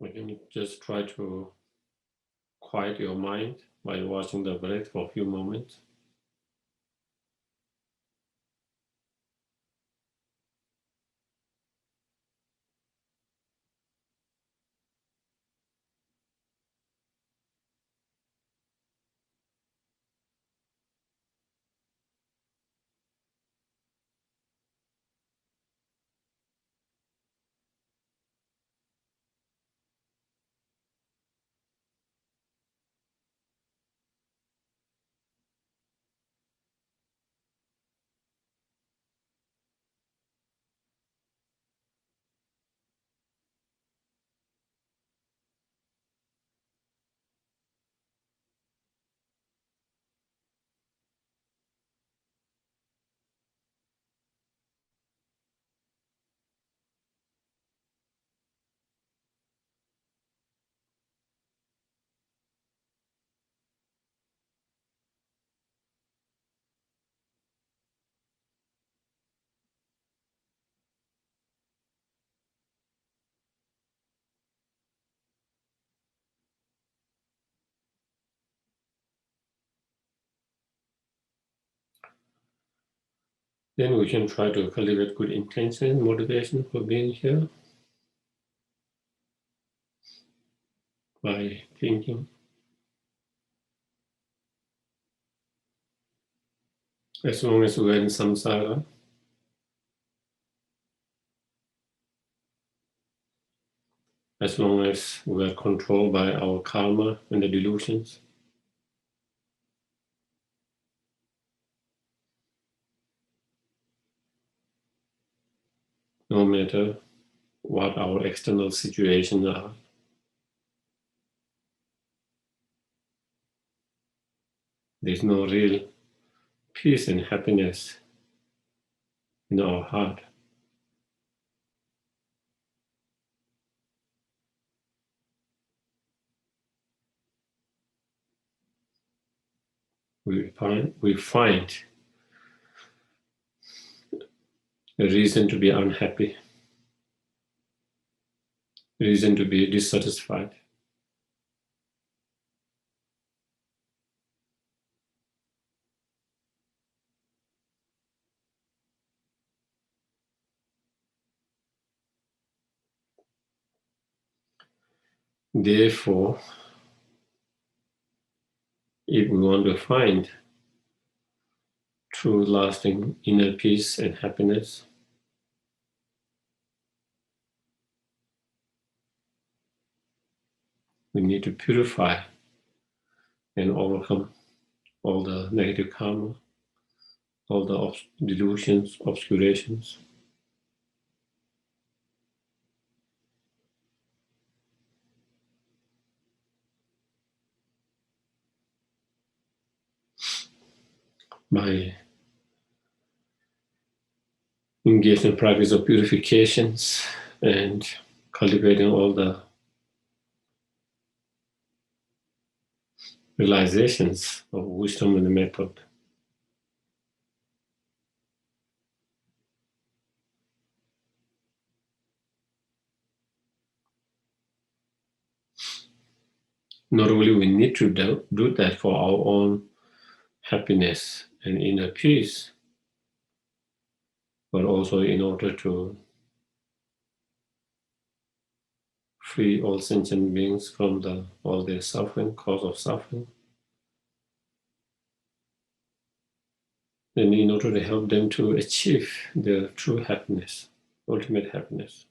We can just try to quiet your mind by watching the breath for a few moments. Then we can try to cultivate good intention, motivation for being here by thinking, as long as we're in samsara, as long as we're controlled by our karma and the delusions, no matter what our external situations are, there's no real peace and happiness in our heart. We find a reason to be unhappy, reason to be dissatisfied. Therefore, if we want to find true lasting inner peace and happiness, we need to purify and overcome all the negative karma, all the delusions, obscurations. By engaging in practice of purifications and cultivating all the realizations of wisdom and the method. Not only we need to do that for our own happiness and inner peace, but also in order to free all sentient beings from all their suffering, cause of suffering. And in order to help them to achieve their true happiness, ultimate happiness.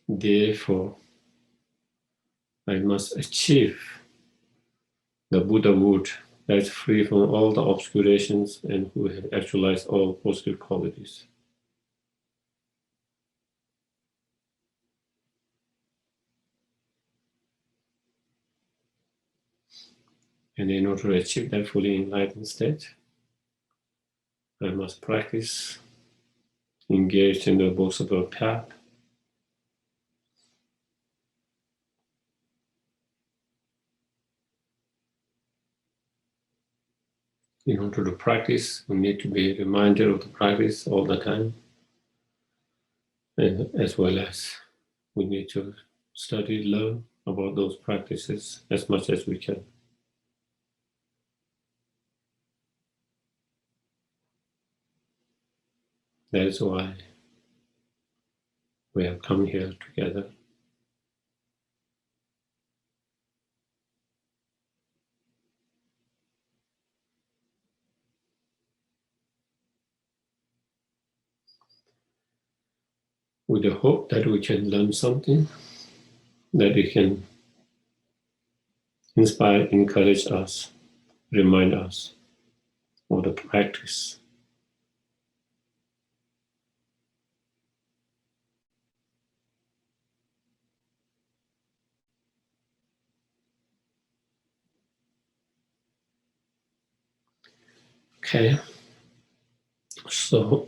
Therefore, I must achieve the Buddhahood that's free from all the obscurations and who have actualized all positive qualities. And in order to achieve that fully enlightened state, I must practice, engage in the Bodhisattva path, In order to practice, we need to be reminded of the practice all the time, and as well as we need to study, learn about those practices as much as we can. That is why we have come here together. With the hope that we can learn something, that it can inspire, encourage us, remind us of the practice. Okay, so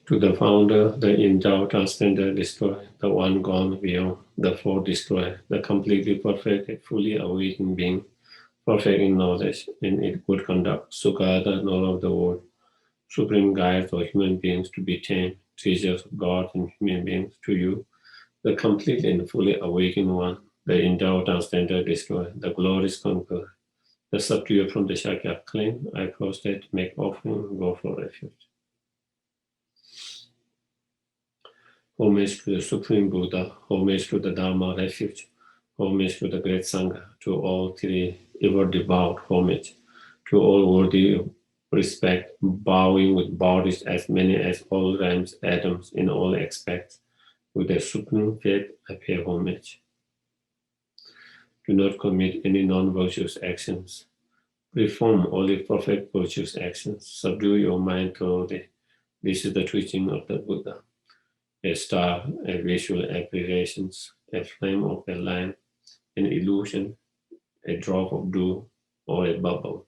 to the founder, the endowed, transcendent destroyer, the one gone beyond, the four destroyer, the completely perfect, fully awakened being, perfect in knowledge and in good conduct, Sukha, the knower of the world, supreme guide for human beings to be tamed, teachers of God and human beings to you, the complete and fully awakened one, the endowed, transcendent destroyer, the glorious conqueror, the subduer from the Shakya claim, I prostrate, make offering, go for refuge. Homage to the Supreme Buddha, homage to the Dharma refuge, homage to the Great Sangha, to all three ever devout homage, to all worthy of respect, bowing with bodies as many as all realms, atoms in all aspects, with a supreme faith I pay homage. Do not commit any non-virtuous actions. Perform only perfect virtuous actions. Subdue your mind thoroughly. This is the teaching of the Buddha. A star, a visual aberrations, a flame of a lamp, an illusion, a drop of dew or a bubble,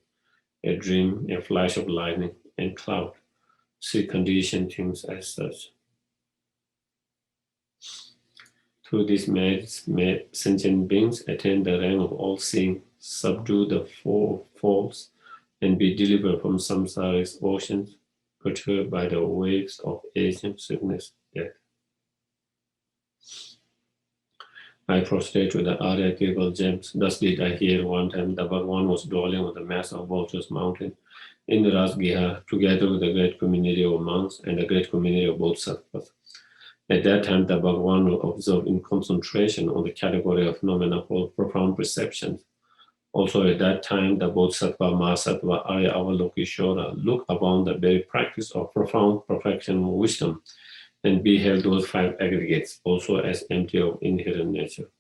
a dream, a flash of lightning and cloud. See conditioned things as such. Through these sentient beings attain the rank of all seeing, subdue the four faults, and be delivered from samsara's oceans, perturbed by the waves of aging, sickness, death. I prostrate to the archetypal gems. Thus did I hear one time that Bhagavan was dwelling on the mass of Vultures Mountain in the Rajgiha, together with the great community of monks and the great community of Bodhisattvas. At that time, the Bhagavan will observe in concentration on the category of phenomena called profound perceptions. Also at that time, the Bodhisattva, Mahasattva, Arya Avalokiteshvara look upon the very practice of profound perfection and wisdom and beheld those five aggregates also as empty of inherent nature.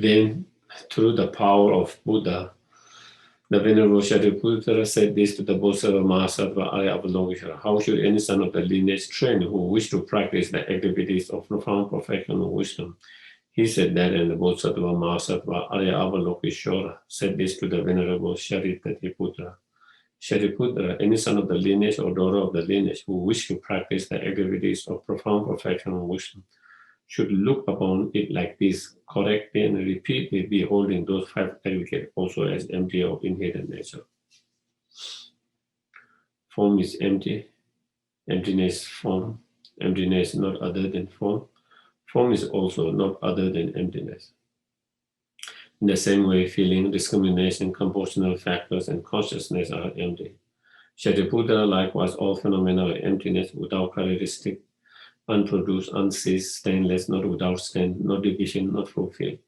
Then, through the power of Buddha, the Venerable Shariputra said this to the Bodhisattva, Mahasattva, Arya Avalokiteshvara: how should any son of the lineage train who wish to practice the activities of profound perfection and wisdom? He said that, and the Bodhisattva, Mahasattva, Arya Avalokiteshvara said this to the Venerable Shariputra. Shariputra, any son of the lineage or daughter of the lineage who wish to practice the activities of profound perfection and wisdom should look upon it like this, correctly and repeatedly beholding those five aggregates also as empty of inherent nature. Form is empty, emptiness form, emptiness not other than form. Form is also not other than emptiness. In the same way, feeling, discrimination, compositional factors, and consciousness are empty. Shariputra, likewise, all phenomena are emptiness without characteristic, unproduced, unceased, stainless, not without stain, no division, not fulfilled.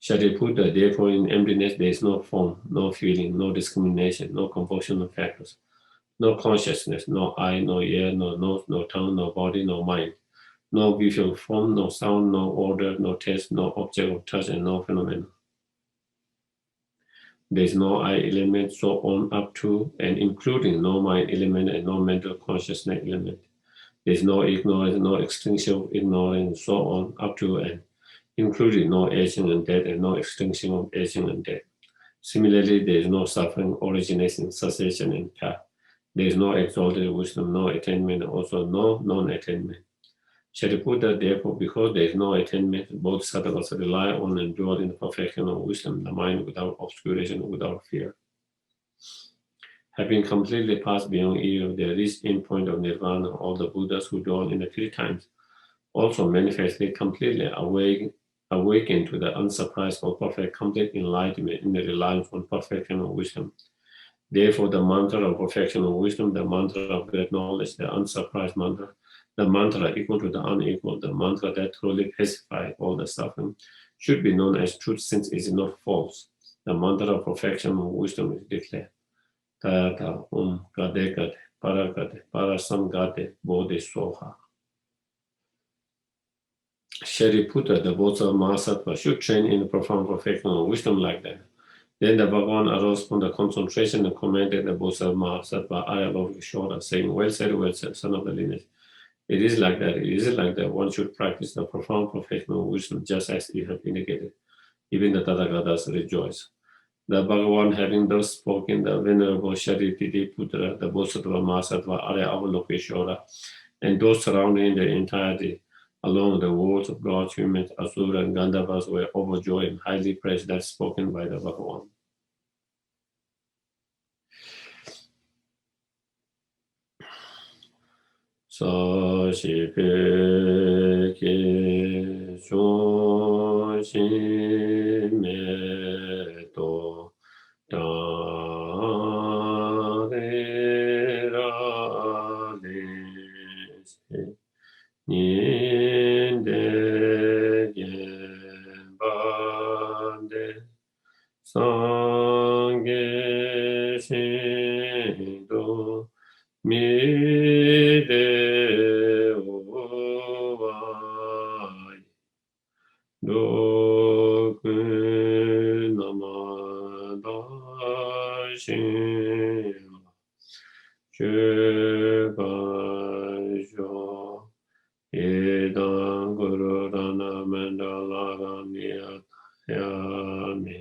Shariputra, therefore, in emptiness there is no form, no feeling, no discrimination, no compositional factors, no consciousness, no eye, no ear, no nose, no tongue, no body, no mind, no visual form, no sound, no order, no taste, no object of touch, and no phenomenon. There is no I element, so on up to and including no mind element and no mental consciousness element. There is no ignorance, no extinction of ignorance, so on up to and including no aging and death and no extinction of aging and death. Similarly, there is no suffering, origination, cessation, and path. There is no exalted wisdom, no attainment, also no non-attainment. Shariputra, therefore, because there is no attainment, Bodhisattvas rely on and dwell in the perfection of wisdom, the mind without obscuration, without fear. Having completely passed beyond ego, the reached end point of nirvana, all the Buddhas who dwell in the three times also manifestly completely awaken to the unsurprisable perfect complete enlightenment in the reliance on perfection of wisdom. Therefore, the mantra of perfection of wisdom, the mantra of great knowledge, the unsurprised mantra, the mantra equal to the unequal, the mantra that truly pacifies all the suffering, should be known as truth since it is not false. The mantra of perfection of wisdom is declared. Tayata gade gade, para gade, parasam gade, bodhi soha. Shariputra, the Bodhisattva, should train in the profound perfection of wisdom like that. Then the Bhagavan arose from the concentration and commanded the Bodhisattva Ayalokishora, saying, well said, son of the lineage. It is like that, it is like that. One should practice the profound perfection of wisdom just as you have indicated. Even the Tathagatas rejoice. The Bhagavan, having thus spoken, the Venerable Shariputra, the Bodhisattva Mahasattva Ayalokishora, and those surrounding the entirety, along the worlds of gods, humans, asura, and Gandharvas were overjoyed and highly praised that spoken by the Bhagavan. So she peke so shi me to da re ra le se ni de yen ba de sangye shin do mi de o wai do ku nama da shin che ba jo edan guru rana mandala gamiya ya mi.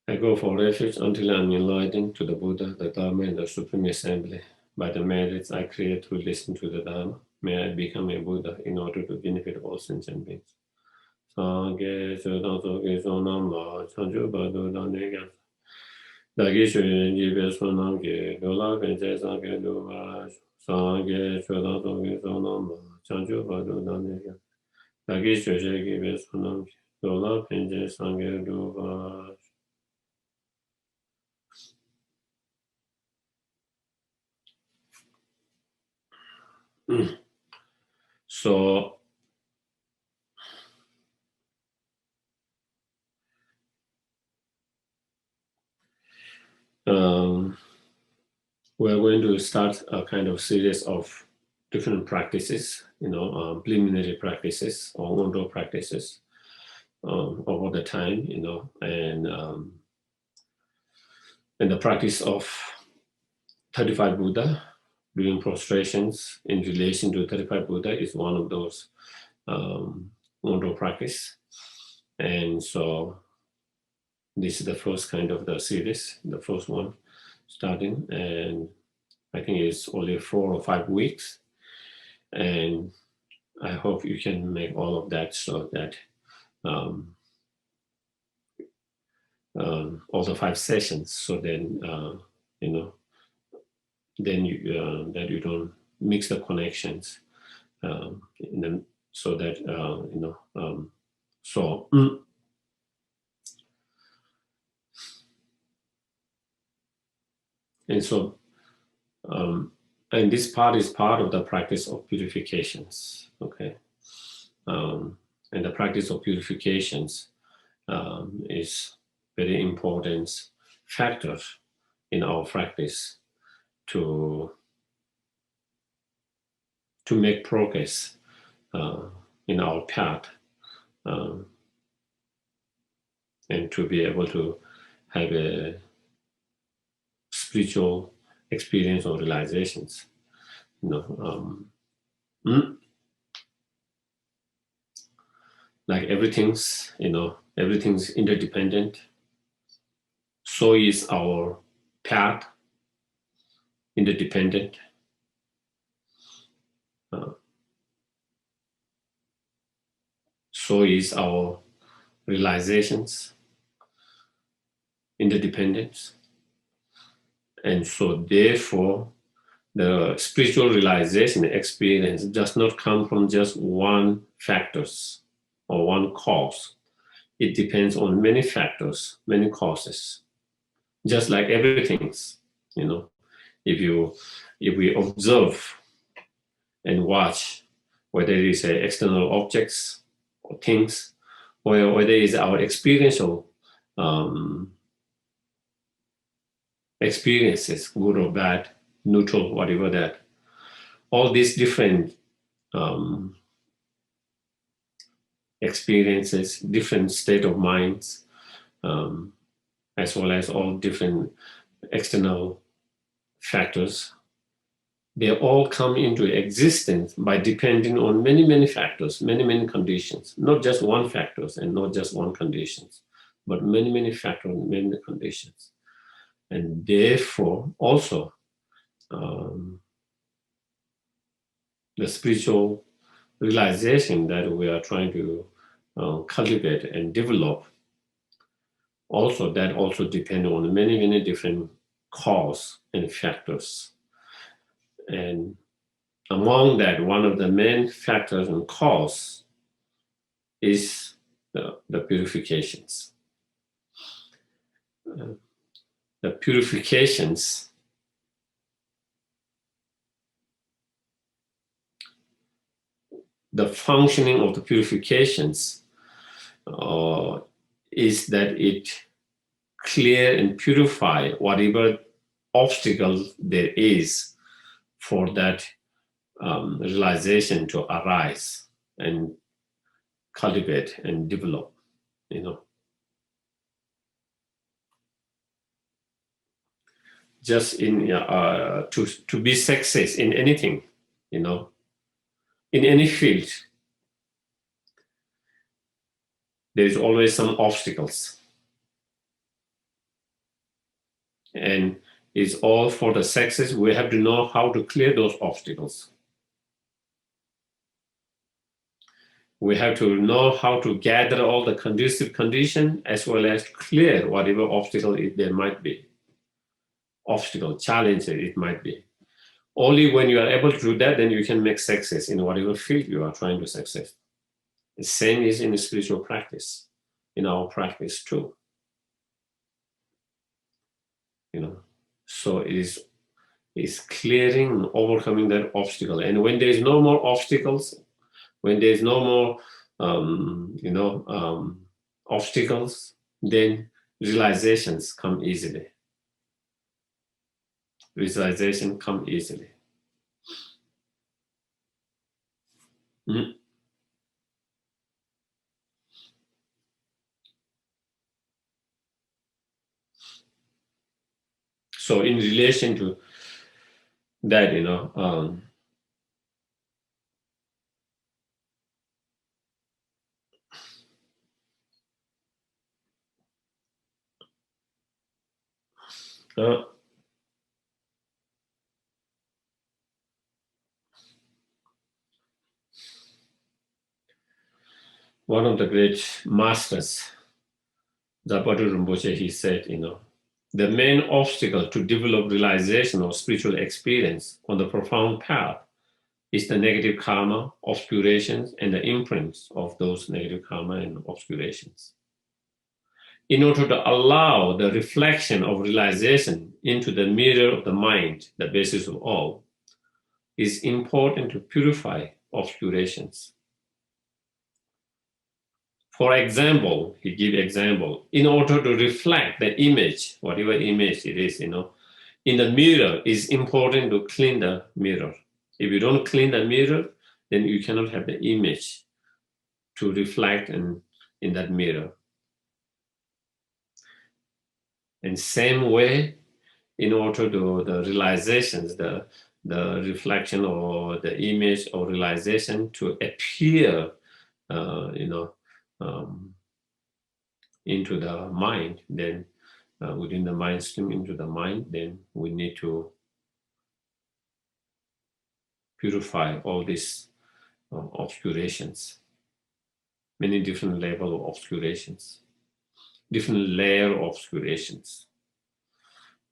I go for refuge until I am enlightened to the Buddha, the Dharma, and the Supreme Assembly. By the merits I create to listen to the Dharma, may I become a Buddha in order to benefit all sentient beings. Sangye Chodan Soke Sonam La Chanchu Badu Daniga Dagi Shuen Jibe Sonam Ge Lola Penche Sangye Duva Sangye Chodan Soke Sonam La Chanchu Badu Daniga Dagi Shuen Jibe Sonam Ge Lola Penche Sangye Duva. So we're going to start a kind of series of different practices, preliminary practices or Ondo practices over the time, and the practice of 35 Buddha, doing prostrations in relation to 35 Buddha is one of those Ondo practice. And so this is the first kind of the series, the first one starting, and I think it's only 4 or 5 weeks. And I hope you can make all of that so that all the 5 sessions, so then then you that you don't mix the connections, so that so. And so, and this part is part of the practice of purifications, okay? And the practice of purifications is very important factor in our practice to make progress in our path and to be able to have a spiritual experience or realizations. Like everything's interdependent. So is our path interdependent. So is our realizations interdependent. And so therefore, the spiritual realization experience does not come from just one factors or one cause. It depends on many factors, many causes. Just like everything's, if we observe and watch, whether it is external objects or things, or whether it is our experiential experiences, good or bad, neutral, whatever that, all these different experiences, different state of minds, as well as all different external factors, they all come into existence by depending on many, many factors, many, many conditions, not just one factors and not just one conditions, but many, many factors, many conditions. And therefore, also, the spiritual realization that we are trying to cultivate and develop, also that also depends on many, many different causes and factors. And among that, one of the main factors and cause is the purifications. The purifications the functioning of the purifications is that it clear and purify whatever obstacle there is for that realization to arise and cultivate and develop, Just in to be success in anything, in any field, there is always some obstacles, and it's all for the success. We have to know how to clear those obstacles. We have to know how to gather all the conducive conditions as well as clear whatever obstacle there might be. Obstacle, challenge it might be. Only when you are able to do that, then you can make success in whatever field you are trying to success. The same is in spiritual practice, in our practice too. So it is clearing, overcoming that obstacle. And when there is no more obstacles, when there is no more, obstacles, then realizations come easily. Visualization come easily. So in relation to that, one of the great masters, Zopa Rinpoche, he said, the main obstacle to develop realization or spiritual experience on the profound path is the negative karma, obscurations, and the imprints of those negative karma and obscurations. In order to allow the reflection of realization into the mirror of the mind, the basis of all, it's important to purify obscurations. For example, he gives example, in order to reflect the image, whatever image it is, in the mirror, it's important to clean the mirror. If you don't clean the mirror, then you cannot have the image to reflect in that mirror. And same way, in order to the realizations, the reflection or the image or realization to appear, into the mind, then within the mind stream into the mind, then we need to purify all these obscurations, many different level of obscurations, different layer of obscurations.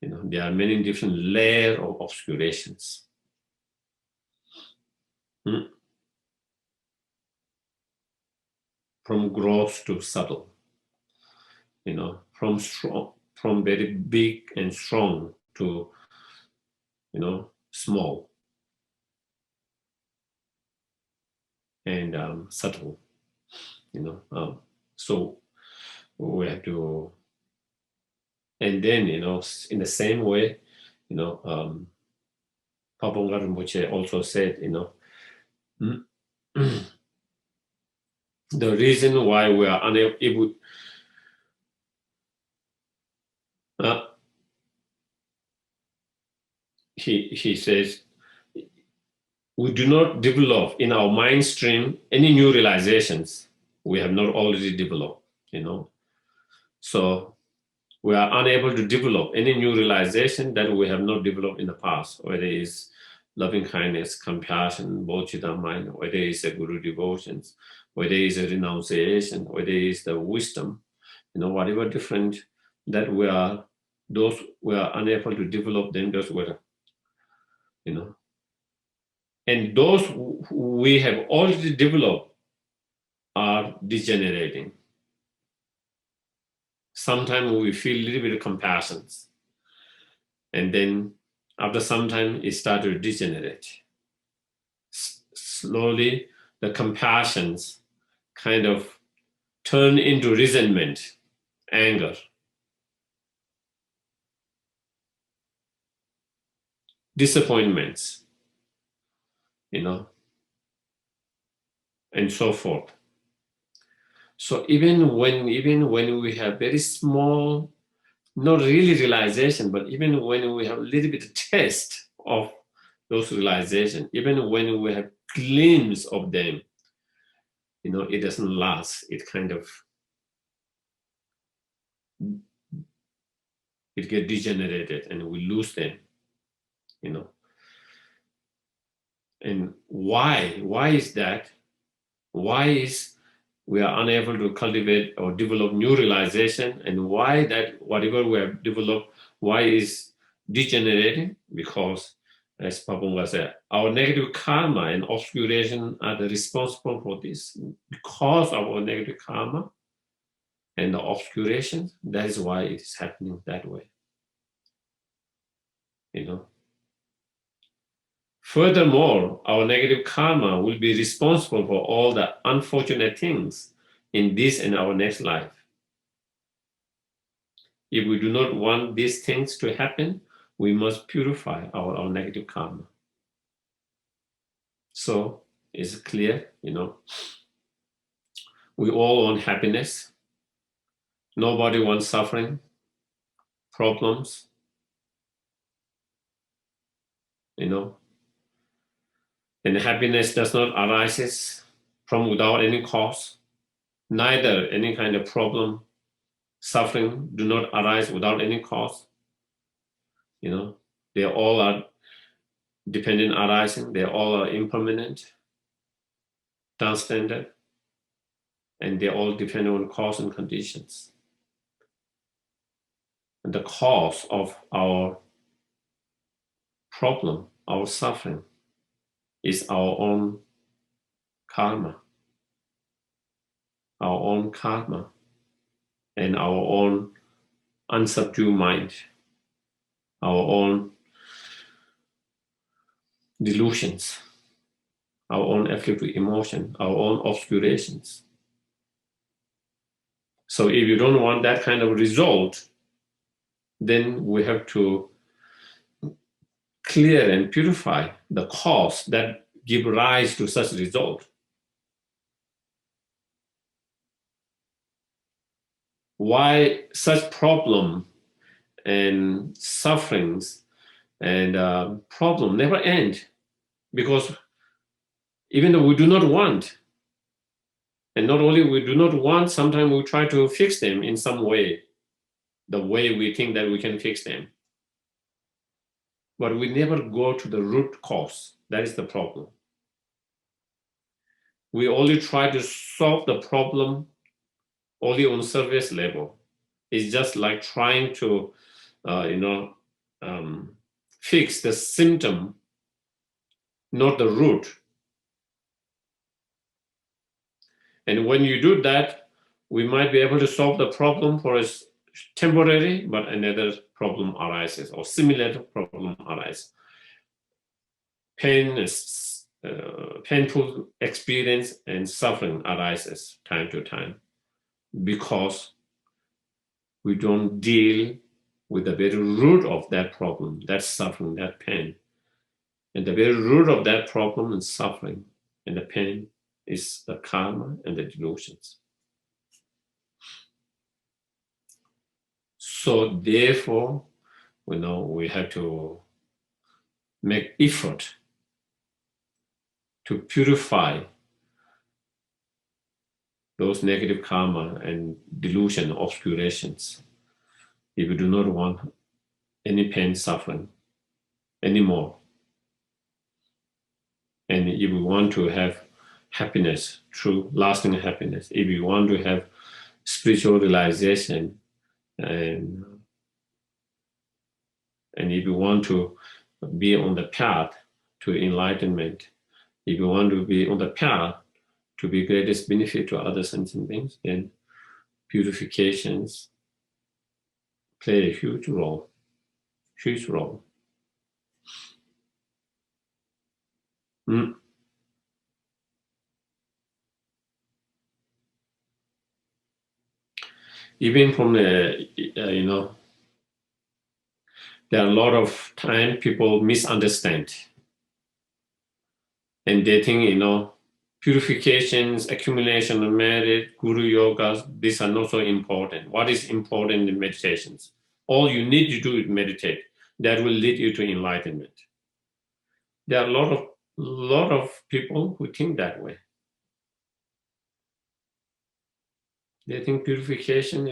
There are many different layer of obscurations. From gross to subtle, from very big and strong to, small and subtle, so we have to, and then, in the same way, Pabonga Rinpoche also said, the reason why we are unable, he says, we do not develop in our mind stream any new realizations we have not already developed, So we are unable to develop any new realization that we have not developed in the past, whether it's loving kindness, compassion, bodhicitta mind, whether it's a guru devotions, whether it's a renunciation, whether it's the wisdom, whatever different that we are unable to develop them, those were, and those we have already developed are degenerating. Sometimes we feel a little bit of compassion, and then after some time it starts to degenerate. Slowly, the compassions kind of turn into resentment, anger, disappointments, and so forth. So even when we have very small, not really realization, but even when we have a little bit of taste of those realizations, even when we have glimpse of them, it doesn't last. It kind of, it gets degenerated and we lose them, And why is that? Why is we are unable to cultivate or develop new realization, and why that whatever we have developed, why is degenerating? Because, as Papunga said, our negative karma and obscuration are the responsible for this. Because of our negative karma and the obscuration, that is why it is happening that way. Furthermore, our negative karma will be responsible for all the unfortunate things in this and our next life. If we do not want these things to happen, we must purify our negative karma. So it's clear, we all want happiness. Nobody wants suffering, problems, And happiness does not arise from without any cause. Neither any kind of problem, suffering do not arise without any cause. They all are dependent arising. They all are impermanent, transcendent, and they all depend on cause and conditions. And the cause of our problem, our suffering, is our own karma. Our own karma and our own unsubdued mind, our own delusions, our own afflictive emotion, our own obscurations. So if you don't want that kind of result, then we have to clear and purify the cause that give rise to such result. Why such problem and sufferings and problem never end, because even though we do not want, and not only we do not want, sometimes we try to fix them in some way, the way we think that we can fix them. But we never go to the root cause. That is the problem. We only try to solve the problem only on surface level. It's just like trying to, fix the symptom, not the root. And when you do that, we might be able to solve the problem for a temporary, but another problem arises, or similar problem arises. Painful experience and suffering arises time to time, because we don't deal with the very root of that problem, that suffering, that pain. And the very root of that problem and suffering and the pain is the karma and the delusions. So therefore, we have to make effort to purify those negative karma and delusion obscurations if we do not want any pain, suffering anymore. And if we want to have happiness, true lasting happiness, if we want to have spiritual realization, and if we want to be on the path to enlightenment, if we want to be on the path to be greatest benefit to other sentient beings, then purifications play a huge role. Even from the, there are a lot of time people misunderstand. And they think, purifications, accumulation of merit, guru yogas, these are not so important. What is important in meditations? All you need to do is meditate. That will lead you to enlightenment. There are a lot of people who think that way. They think purification,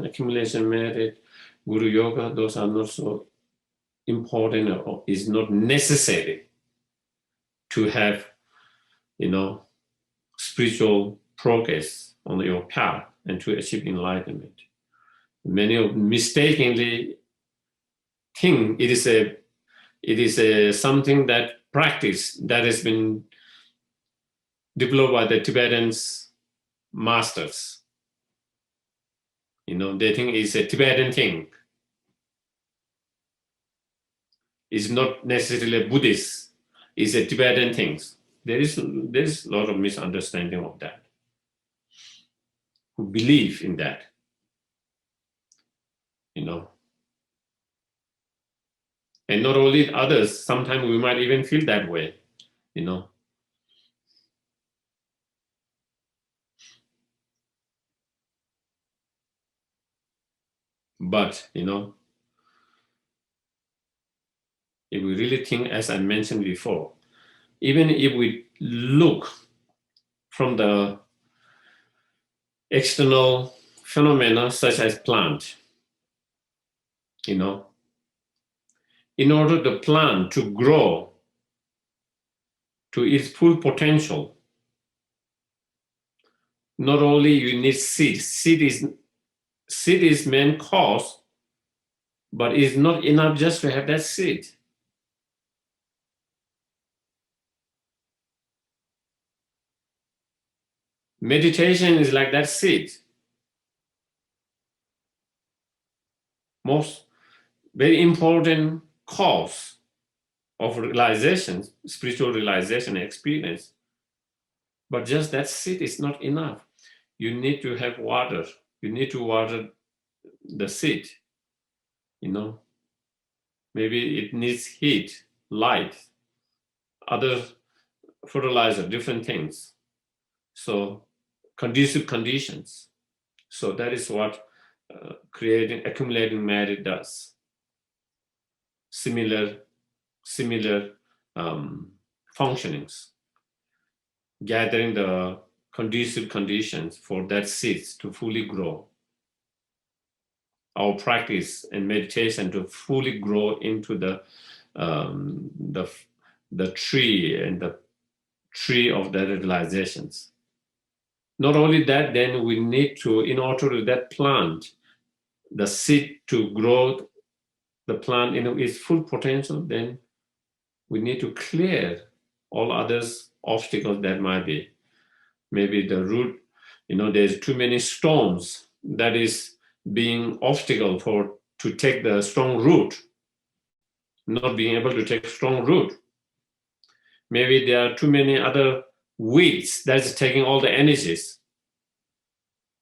accumulation, merit, guru yoga, those are not so important or is not necessary to have, spiritual progress on your path and to achieve enlightenment. Many of mistakenly think it is something that practice that has been developed by the Tibetan masters. They think it's a Tibetan thing. It's not necessarily Buddhist. It's a Tibetan thing. There's a lot of misunderstanding of that. Who believe in that, And not only others, sometimes we might even feel that way, But, if we really think, as I mentioned before, even if we look from the external phenomena such as plant, in order the plant to grow to its full potential, not only you need seed. Seed is main cause, but it's not enough just to have that seed. Meditation is like that seed. Most very important cause of realization, spiritual realization experience. But just that seed is not enough. You need to have water. You need to water the seed. Maybe it needs heat, light, other fertilizer, different things. So conducive conditions. So that is what accumulating merit does. Similar functionings, gathering the conducive conditions for that seeds to fully grow. Our practice and meditation to fully grow into the tree and the tree of the realizations. Not only that, then we need to, in order to that plant, the seed to grow the plant in its full potential, then we need to clear all others obstacles that might be. Maybe the root, there's too many stones that is being obstacle to take the strong root, not being able to take strong root. Maybe there are too many other weeds that's taking all the energies.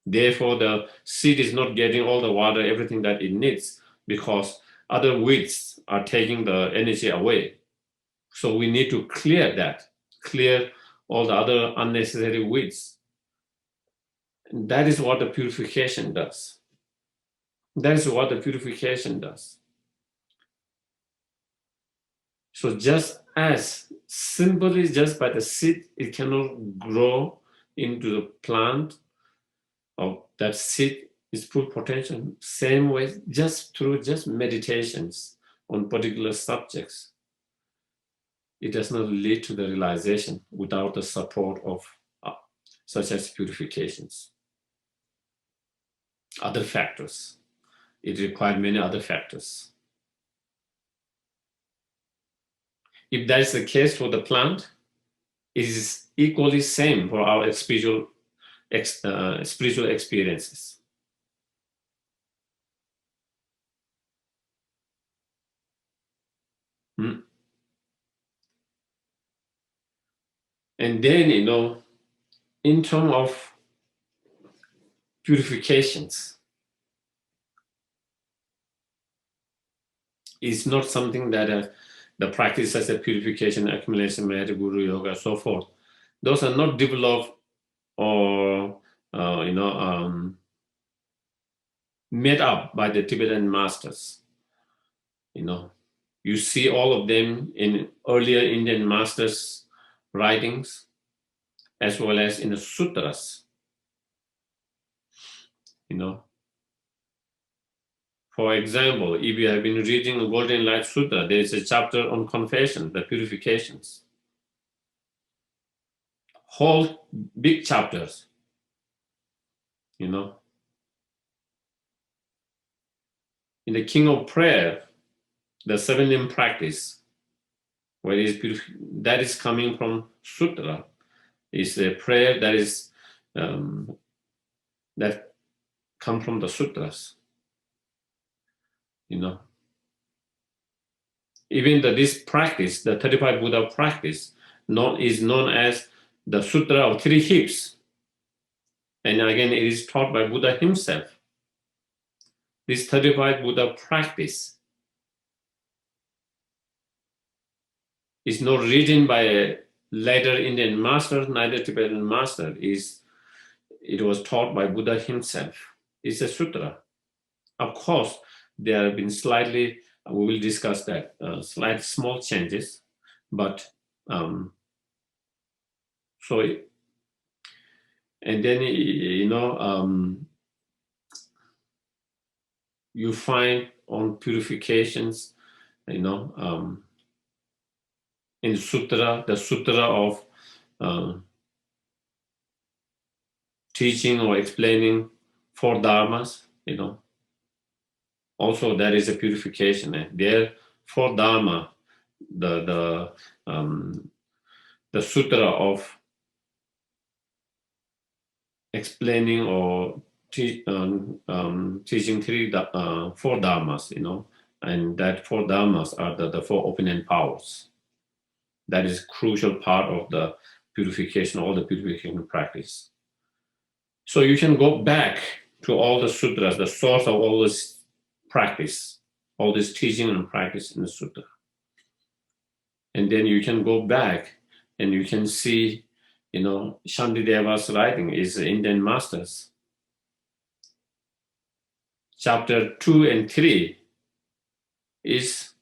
Therefore, the seed is not getting all the water, everything that it needs, because other weeds are taking the energy away. So we need to clear all the other unnecessary weeds. And that is what the purification does. That is what the purification does. So just as simply just by the seed, it cannot grow into the plant of that seed is full potential. Same way, just through just meditations on particular subjects, it does not lead to the realization without the support of such as purifications. Other factors. It requires many other factors. If that is the case for the plant, it is equally same for our spiritual experiences. And then, in terms of purifications, it's not something that the practice as a purification, accumulation, merit, guru, yoga, so forth. Those are not developed or, made up by the Tibetan masters. You see all of them in earlier Indian masters' writings, as well as in the sutras. For example, if you have been reading the Golden Light Sutra, there is a chapter on confession, the purifications. Whole big chapters, In the King of Prayer, the 7 practice, where that is coming from Sutra, is a prayer that is that come from the sutras. Even this practice, the 35 Buddha practice, is known as the Sutra of 3 hips. And again, it is taught by Buddha himself. This 35 Buddha practice is not written by a later Indian master, neither Tibetan master. It was taught by Buddha himself. It's a sutra. Of course, there have been slightly, we will discuss that, slight small changes, but and then, you find on purifications, in sutra, the sutra of teaching or explaining 4 dharmas, Also, there is a purification. There, 4 dharma, the sutra of explaining or teaching 4 dharmas, and that 4 dharmas are the 4 opening powers. That is crucial part of the purification, all the purification practice. So you can go back to all the sutras, the source of all this practice, all this teaching and practice in the sutra. And then you can go back and you can see, Shantideva's writing is Indian masters. chapter 2 and 3 is,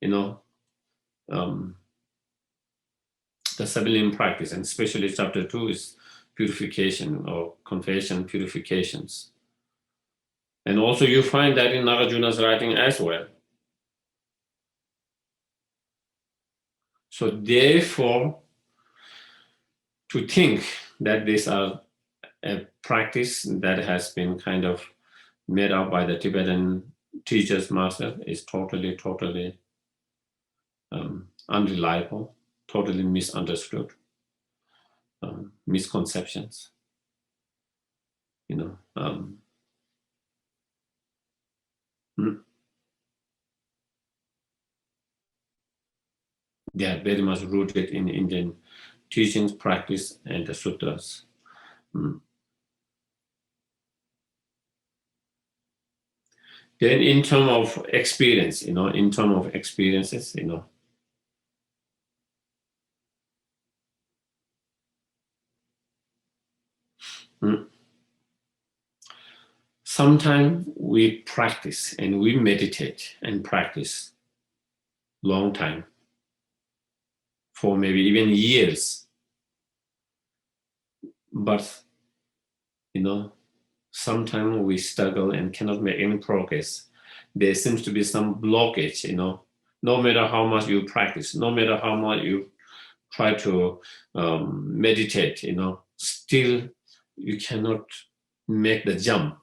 the sublime practice, and especially chapter 2 is purification or confession purifications. And also you find that in Nagarjuna's writing as well. So therefore, to think that these are a practice that has been kind of made up by the Tibetan teachers, master, is totally unreliable, totally misunderstood, misconceptions. They are very much rooted in Indian teachings, practice, and the sutras. Then in terms of experience, experiences, sometimes we practice and we meditate and practice long time, for maybe even years. But, sometimes we struggle and cannot make any progress. There seems to be some blockage, no matter how much you practice, no matter how much you try to meditate, still you cannot make the jump.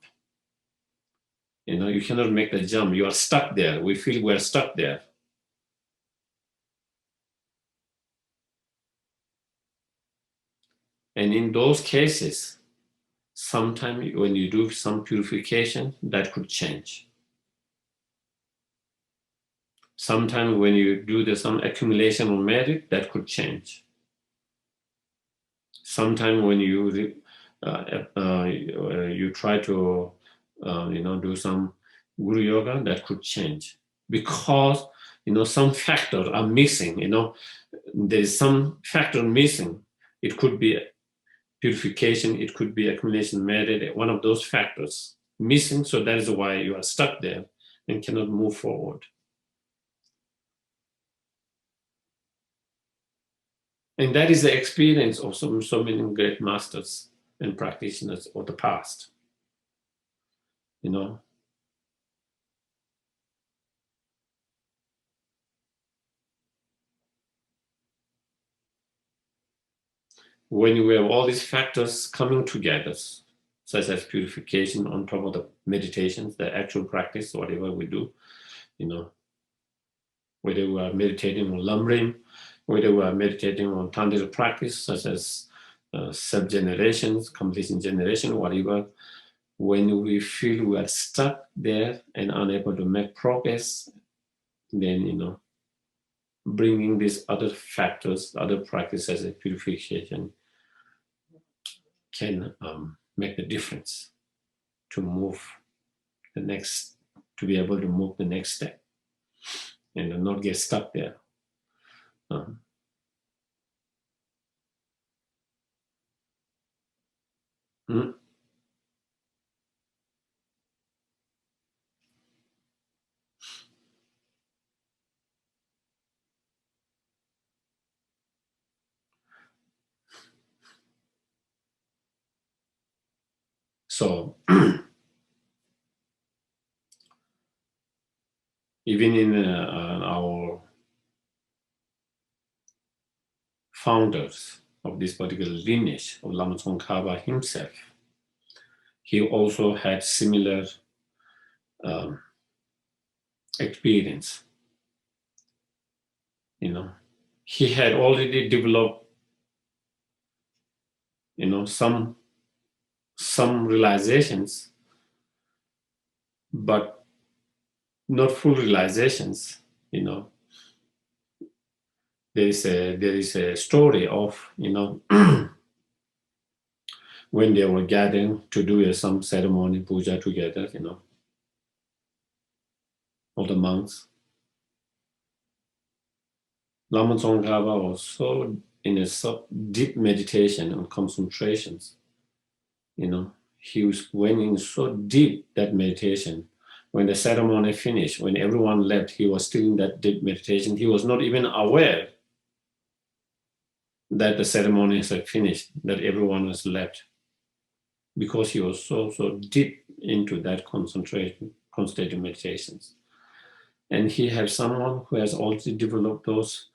You cannot make the jump. You are stuck there. We feel we're stuck there. And in those cases, sometimes when you do some purification, that could change. Sometimes when you do some accumulation of merit, that could change. Sometimes when you try to do some guru yoga, that could change, because some factors are missing. There is some factor missing. It could be purification, it could be accumulation merit, one of those factors missing. So that is why you are stuck there and cannot move forward. And that is the experience of so many great masters and practitioners of the past. When you have all these factors coming together, such as purification on top of the meditations, the actual practice, whatever we do, whether we are meditating on Lamrim, whether we are meditating on Tantra practice, such as sub-generations, completion generation, whatever, when we feel we are stuck there and unable to make progress, then, bringing these other factors, other practices of purification can make the difference to move to be able to move the next step and not get stuck there. So even in our founders of this particular lineage of Lama Tsongkhapa himself, he also had similar experience. He had already developed, some realizations, but not full realizations. There is a story of when they were gathering to do some ceremony, puja together, all the monks. Lama Tsongkhapa was so in a deep meditation and concentrations. He was went in so deep that meditation when the ceremony finished, when everyone left, he was still in that deep meditation. He was not even aware that the ceremony had finished, that everyone was left, because he was so deep into that concentration, concentrated meditations. And he had someone who has also developed those,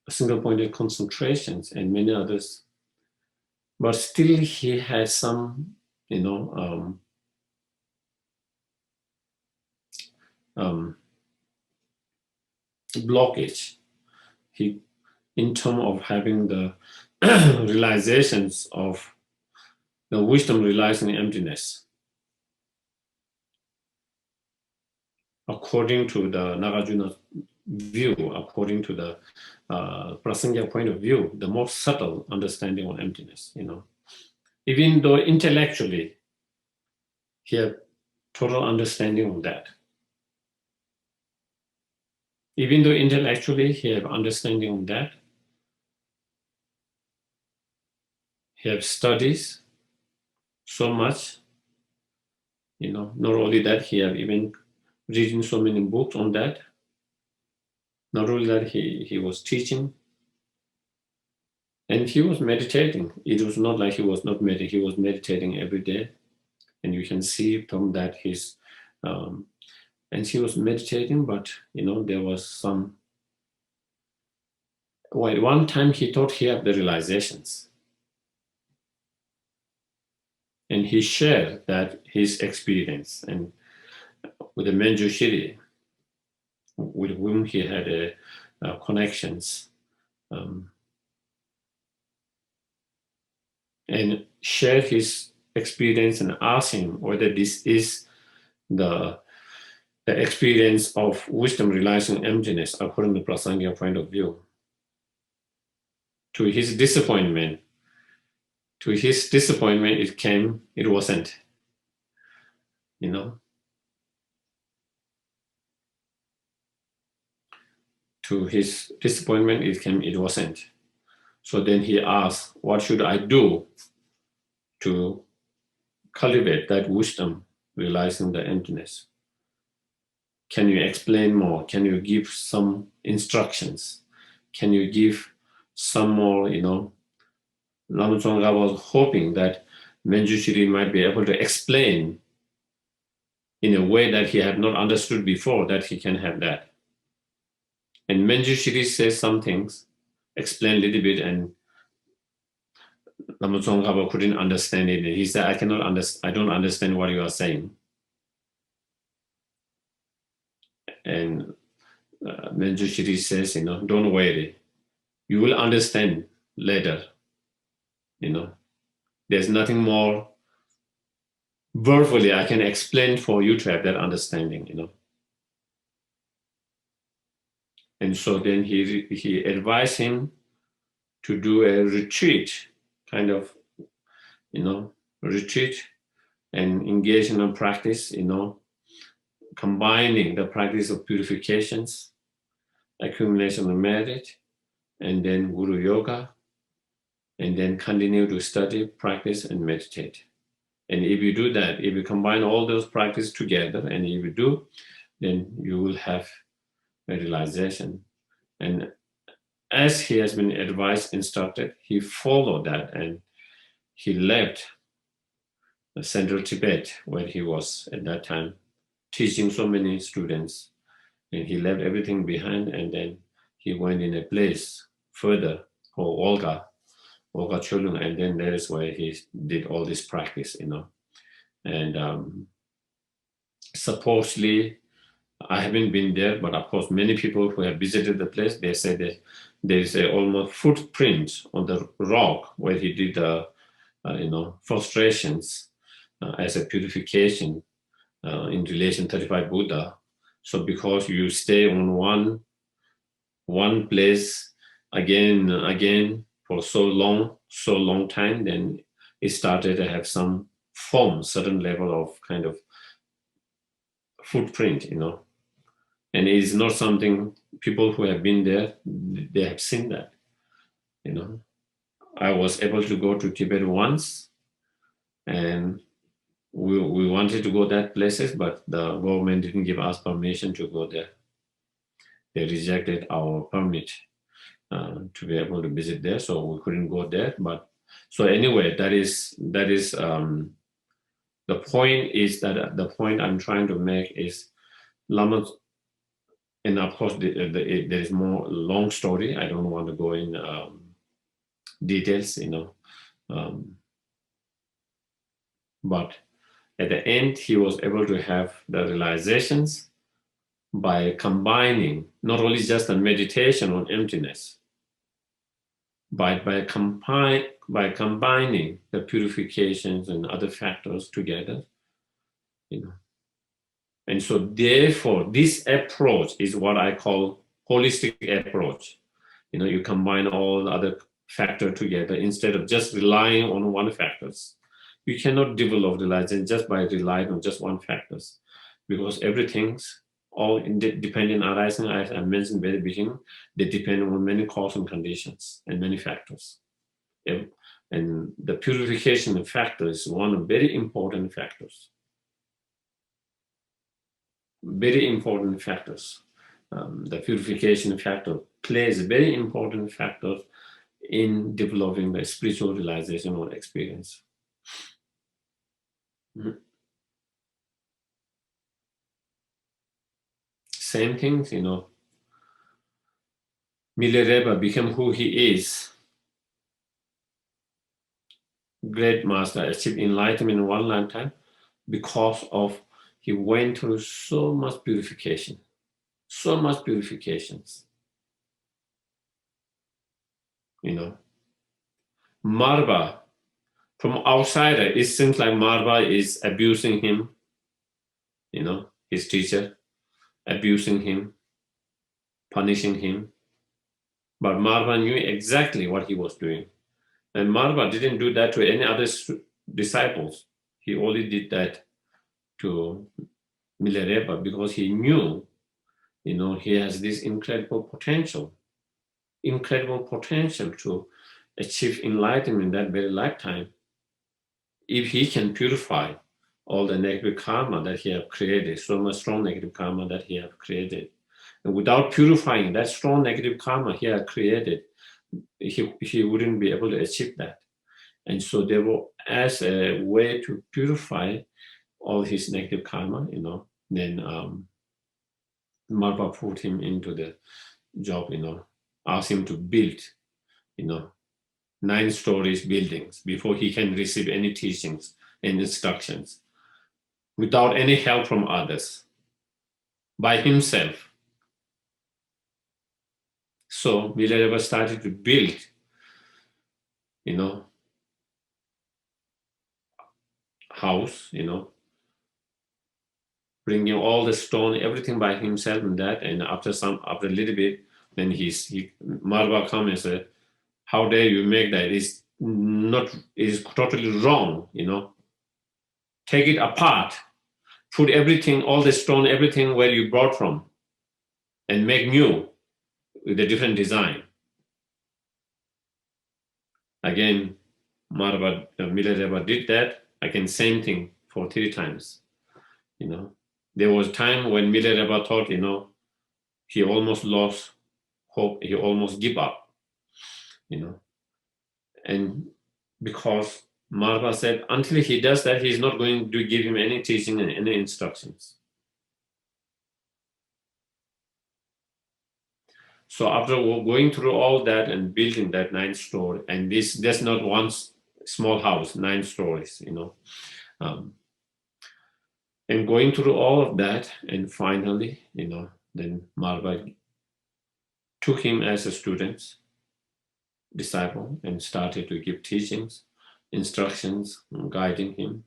single-pointed concentrations and many others. But still he had some, blockage. He, in terms of having the realizations of the wisdom realizing emptiness, according to the Nagarjuna's view, according to the Prasangya point of view, the more subtle understanding of emptiness, Even though intellectually he had total understanding of that. Even though intellectually he had understanding of that, he had studies so much, not only that, he had even reading so many books on that. Not only that, he was teaching, and he was meditating. It was not like he was not meditating, he was meditating every day. And you can see from that his, and he was meditating, but there was some, well, one time he thought he had the realizations. And he shared that his experience, and with the Menjushiri, with whom he had connections, and shared his experience and asked him whether this is the experience of wisdom realizing emptiness according to Prasangya point of view. To his disappointment, it wasn't, To his disappointment, it wasn't. So then he asked, what should I do to cultivate that wisdom, realizing the emptiness? Can you explain more? Can you give some instructions? Can you give some more, Lama Tsongkhapa was hoping that Menjushiri might be able to explain in a way that he had not understood before, that he can have that. And Menjushiri says some things, explain a little bit, and Lama Tsongkhapa couldn't understand it. He said, I don't understand what you are saying. And Menjushiri says, don't worry. You will understand later. There's nothing more verbally I can explain for you to have that understanding, And so then he advised him to do a retreat, kind of, retreat and engage in a practice, combining the practice of purifications, accumulation of merit, and then Guru Yoga, and then continue to study, practice, and meditate. And if you do that, if you combine all those practices together, and if you do, then you will have a realization. And as he has been advised, instructed, he followed that, and he left central Tibet, where he was at that time, teaching so many students. And he left everything behind, and then he went in a place further called Olga Cholung, and then that is where he did all this practice, And supposedly, I haven't been there, but of course, many people who have visited the place, they say that there is a almost footprint on the rock where he did the, frustrations as a purification in relation 35 Buddha. So because you stay on one place again for so long time, then it started to have some form, certain level of kind of footprint, And it is not something people who have been there, they have seen that, I was able to go to Tibet once, and we wanted to go that places, but the government didn't give us permission to go there. They rejected our permit to be able to visit there, so we couldn't go there. But so anyway, that is the point. Is that the point I'm trying to make is Lama, and of course there is more long story. I don't want to go in details, but at the end he was able to have the realizations by combining not only just the meditation on emptiness, but by combining the purifications and other factors together, And so therefore, this approach is what I call holistic approach. You combine all the other factors together instead of just relying on one factors. You cannot develop realization just by relying on just one factors, because everything's all dependent arising, as I mentioned very beginning, they depend on many causes and conditions and many factors. And the purification factor is one of very important factors. Very important factors. The purification factor plays a very important factor in developing the spiritual realization or experience. Same things, Milarepa became who he is. Great master achieved enlightenment in one lifetime because of he went through so much purification, so much purifications. Marba, from outsider, it seems like Marba is abusing him, his teacher, abusing him, punishing him. But Marba knew exactly what he was doing. And Marba didn't do that to any other disciples. He only did that to Milarepa because he knew, he has this incredible potential to achieve enlightenment in that very lifetime. If he can purify all the negative karma that he have created, so much strong negative karma that he have created, and without purifying that strong negative karma he had created, he wouldn't be able to achieve that. And so there was, as a way to purify all his negative karma, then Marpa put him into the job, asked him to build, 9 stories buildings before he can receive any teachings and instructions without any help from others, by himself. So Milarepa started to build, house, bringing all the stone, everything by himself and that. And after a little bit, then Marva come and said, "How dare you make that? It's totally wrong, Take it apart, put everything, all the stone, everything where you brought from, and make new with a different design." Again, Milarepa did that. Again, same thing for 3 times. There was a time when Milarepa thought, he almost lost hope. He almost gave up, And because Marva said, until he does that, he's not going to give him any teaching and any instructions. So after going through all that and building that 9 story, and that's not one small house, 9 stories, and going through all of that, and finally, then Marva took him as a student, disciple, and started to give teachings, instructions, guiding him.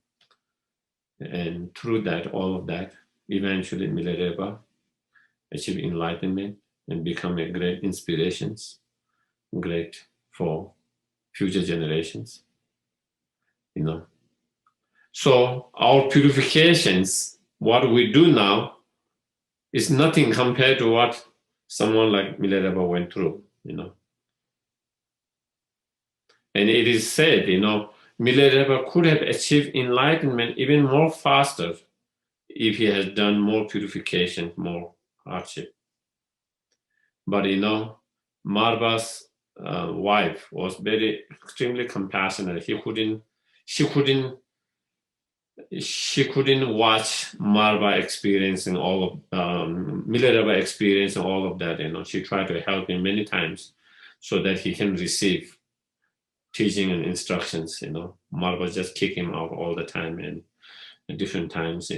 And through that, all of that, eventually Milarepa achieved enlightenment and become a great inspirations, great for future generations, So our purifications, what we do now, is nothing compared to what someone like Milarepa went through, And it is said, Milarepa could have achieved enlightenment even more faster if he has done more purification, more hardship. But Marva's wife was very extremely compassionate. She couldn't watch Marva experiencing all of Milarepa experiencing all of that. She tried to help him many times so that he can receive teaching and instructions. Marva just kicked him out all the time and at different times.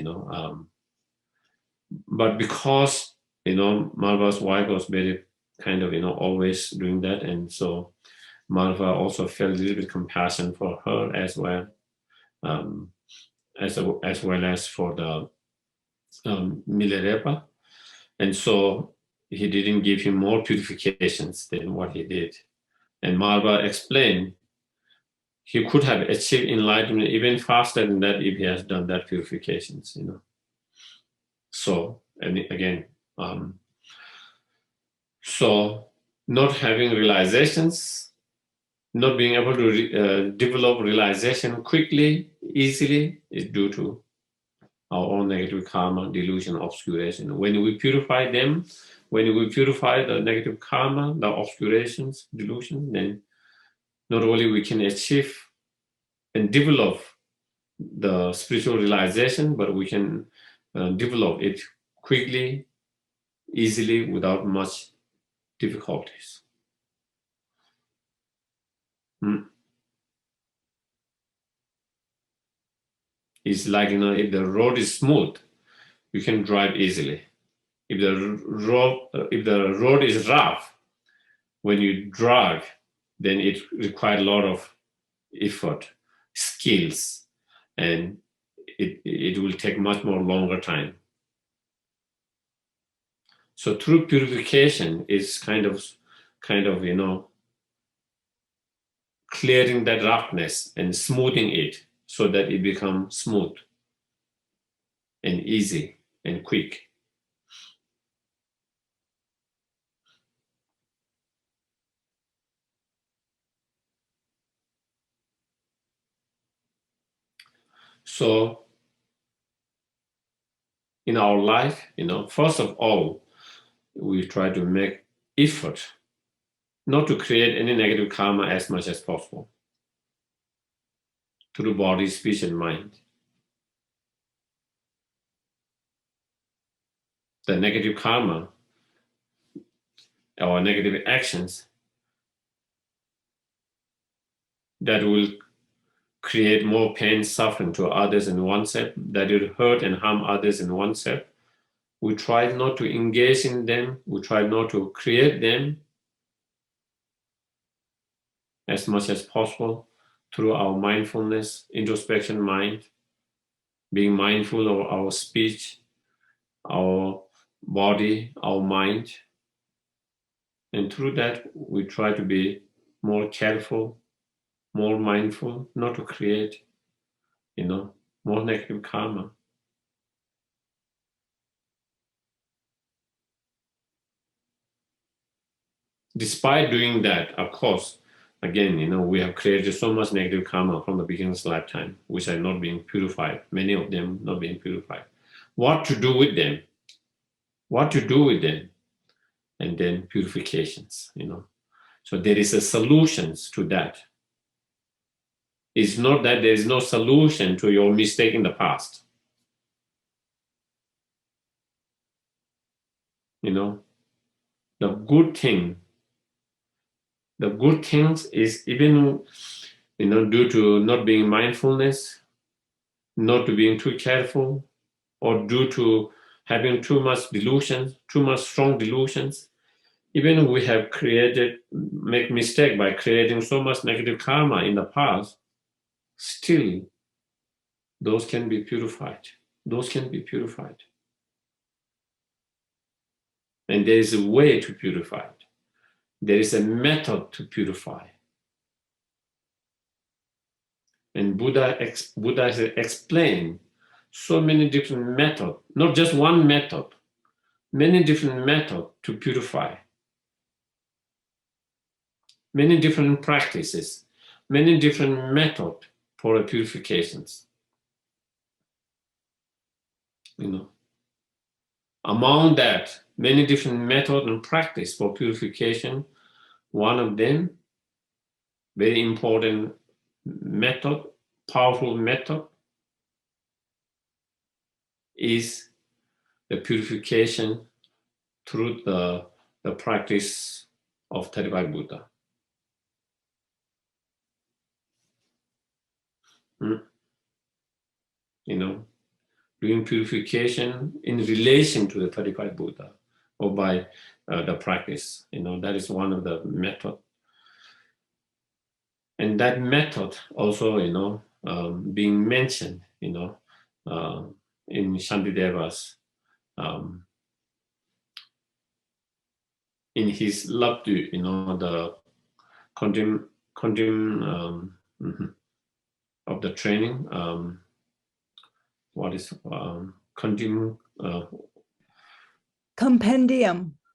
But because Marva's wife was very kind of always doing that, and so Marva also felt a little bit compassion for her as well, as well as for the Milarepa, and so he didn't give him more purifications than what he did. And Marva explained he could have achieved enlightenment even faster than that if he has done that purifications. So, and again, so not having realizations, not being able to develop realization quickly, easily, is due to our own negative karma, delusion, obscuration. When we purify them, when we purify the negative karma, the obscurations, delusion, then not only we can achieve and develop the spiritual realization, but we can develop it quickly, easily, without much difficulties. It's like, if the road is smooth, you can drive easily. If the road is rough, when you drive, then it requires a lot of effort, skills, and it will take much more longer time. So true purification is kind of clearing that roughness and smoothing it so that it becomes smooth and easy and quick. So in our life, first of all, we try to make effort not to create any negative karma as much as possible through body, speech, and mind. The negative karma or negative actions that will create more pain, suffering to others and oneself, that will hurt and harm others and oneself. We try not to engage in them. We try not to create them as much as possible through our mindfulness, introspection mind, being mindful of our speech, our body, our mind. And through that, we try to be more careful, more mindful, not to create, more negative karma. Despite doing that, of course, again, we have created so much negative karma from the beginner's lifetime, which are not being purified, many of them not being purified. What to do with them? What to do with them? And then purifications, So there is a solutions to that. It's not that there is no solution to your mistake in the past. The good things is even, due to not being mindfulness, not to being too careful, or due to having too much delusions, too much strong delusions, even we have make mistake by creating so much negative karma in the past, still those can be purified. Those can be purified. And there is a way to purify it. There is a method to purify. And Buddha has explained so many different methods, not just one method, many different methods to purify. Many different practices, many different methods for the purifications. Among that, many different methods and practice for purification. One of them, very important method, powerful method, is the purification through the practice of 35 Buddha. Doing purification in relation to the 35 Buddha, or by the practice. That is one of the method. And that method also, being mentioned, in Shantideva's, in his Labdu, the condemn of the training. What is compendium?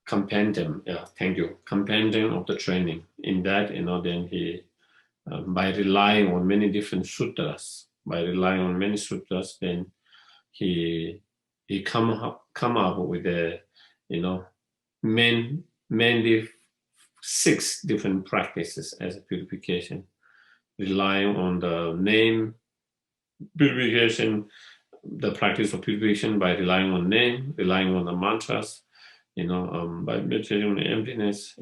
Compendium, yeah, thank you. Compendium of the training. In that, then he, by relying on many different sutras, then he come up with a, mainly 6 different practices as a purification, relying on the name purification, the practice of purification by relying on name, relying on the mantras, by meditating on emptiness,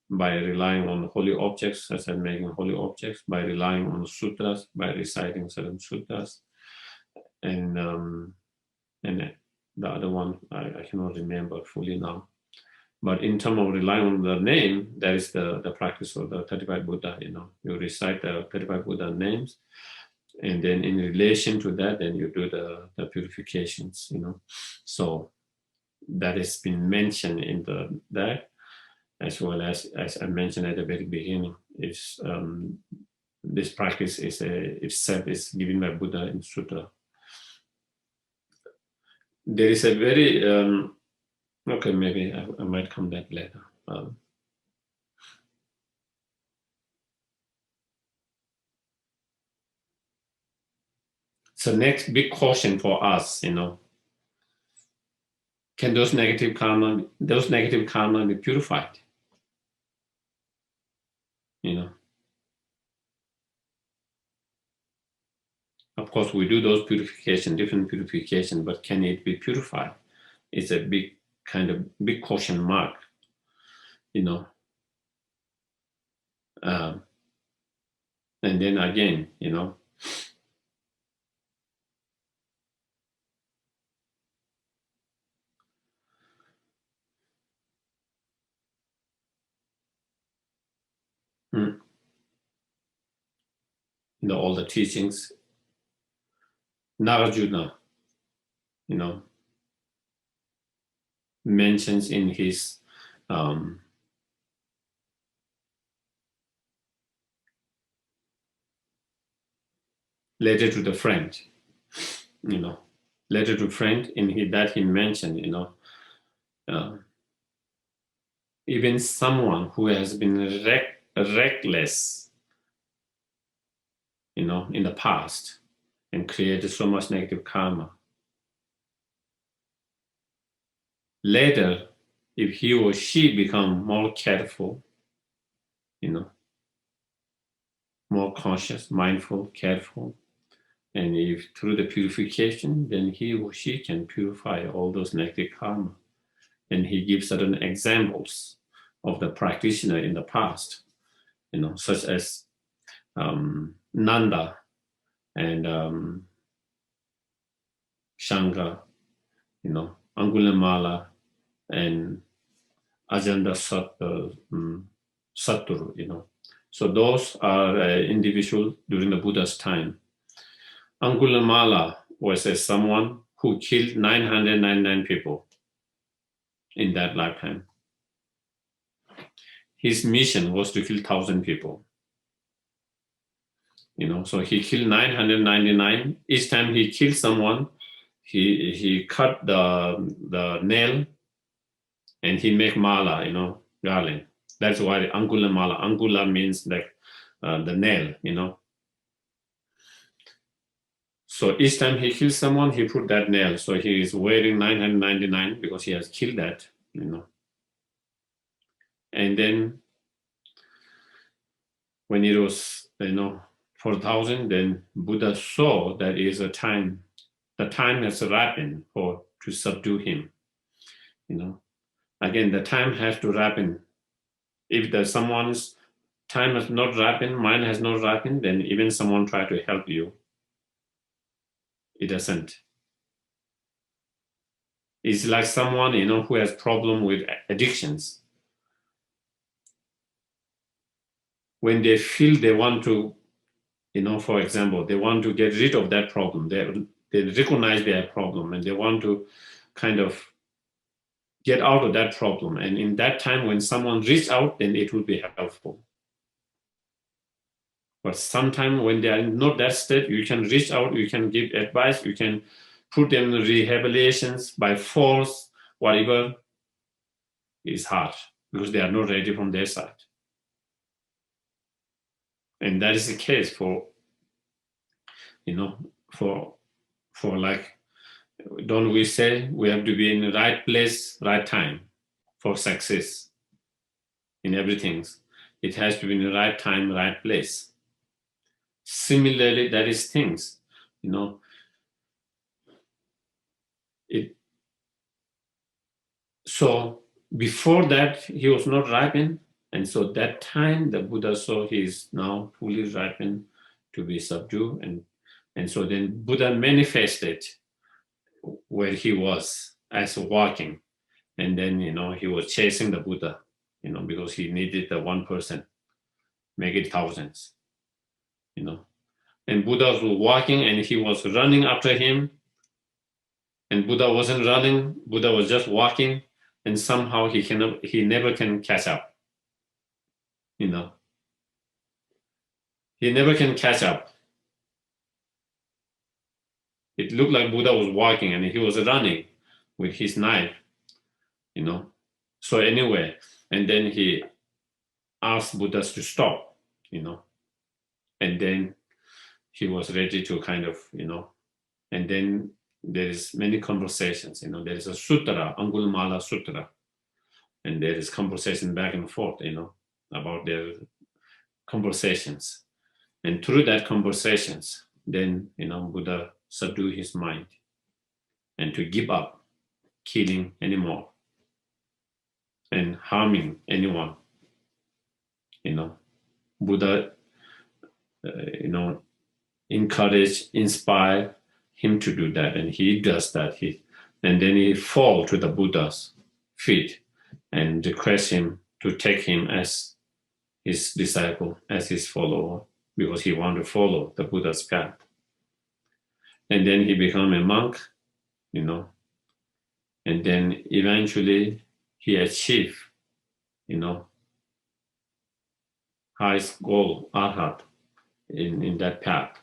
by relying on holy objects, as I'm making holy objects, by relying on sutras, by reciting certain sutras, and the other one I cannot remember fully now. But in terms of relying on the name, that is the practice of the 35 Buddha. You recite the 35 Buddha names, and then in relation to that, then you do the purifications. So that has been mentioned in that, as well as I mentioned at the very beginning, is this practice is itself is given by Buddha in Sutra. There is a very okay, maybe I might come back later. So next big question for us, can those negative karma be purified? Of course, we do those different purification, but can it be purified? It's a big question mark, and then again, all the teachings, Nagarjuna, mentions in his letter to the friend, letter to friend, that he mentioned, even someone who has been reckless, in the past, and created so much negative karma. Later, if he or she become more careful, more conscious, mindful, careful, and if through the purification, then he or she can purify all those negative karma. And he gives certain examples of the practitioner in the past, such as Nanda and Shanga, Angulimala and Ajanta Satturu, So those are individuals during the Buddha's time. Angulimala was someone who killed 999 people in that lifetime. His mission was to kill 1,000 people. So he killed 999. Each time he killed someone, he cut the nail and he make mala, garland. That's why Angula mala. Angula means like the nail, So each time he kills someone, he put that nail. So he is wearing 999 because he has killed that, And then when it was, 4,000, then Buddha saw that is a time. The time has ripened to subdue him. Again, the time has to ripen. If there's someone's time has not ripened, mind has not ripened, then even someone try to help you, it doesn't. It's like someone, who has problem with addictions. When they feel they want to, for example, they want to get rid of that problem. They recognize their problem and they want to kind of get out of that problem. And in that time, when someone reaches out, then it will be helpful. But sometimes when they are not that state, you can reach out, you can give advice, you can put them in rehabilitations by force, whatever is hard because they are not ready from their side. And that is the case for like, don't we say we have to be in the right place, right time for success in everything. It has to be in the right time, right place. Similarly, that is things, So before that, he was not ripened. And so that time, the Buddha saw he is now fully ripened to be subdued. And so then Buddha manifested where he was as walking. And then, he was chasing the Buddha, because he needed the one person, make it thousands, And Buddha was walking and he was running after him. And Buddha wasn't running, Buddha was just walking. And somehow he never can catch up. He never can catch up. It looked like Buddha was walking and he was running with his knife, So anyway, and then he asked Buddha to stop, And then he was ready to kind of, and then there is many conversations, there is a sutra, Angulimala Sutra, and there is conversation back and forth, about their conversations. And through that conversations, then, Buddha subdue his mind and to give up killing anymore and harming anyone. Buddha, encourage, inspire him to do that. And he does that. And then he falls to the Buddha's feet and requests him to take him as his disciple, as his follower, because he wanted to follow the Buddha's path. And then he became a monk, and then eventually he achieved, highest goal, arhat, in that path,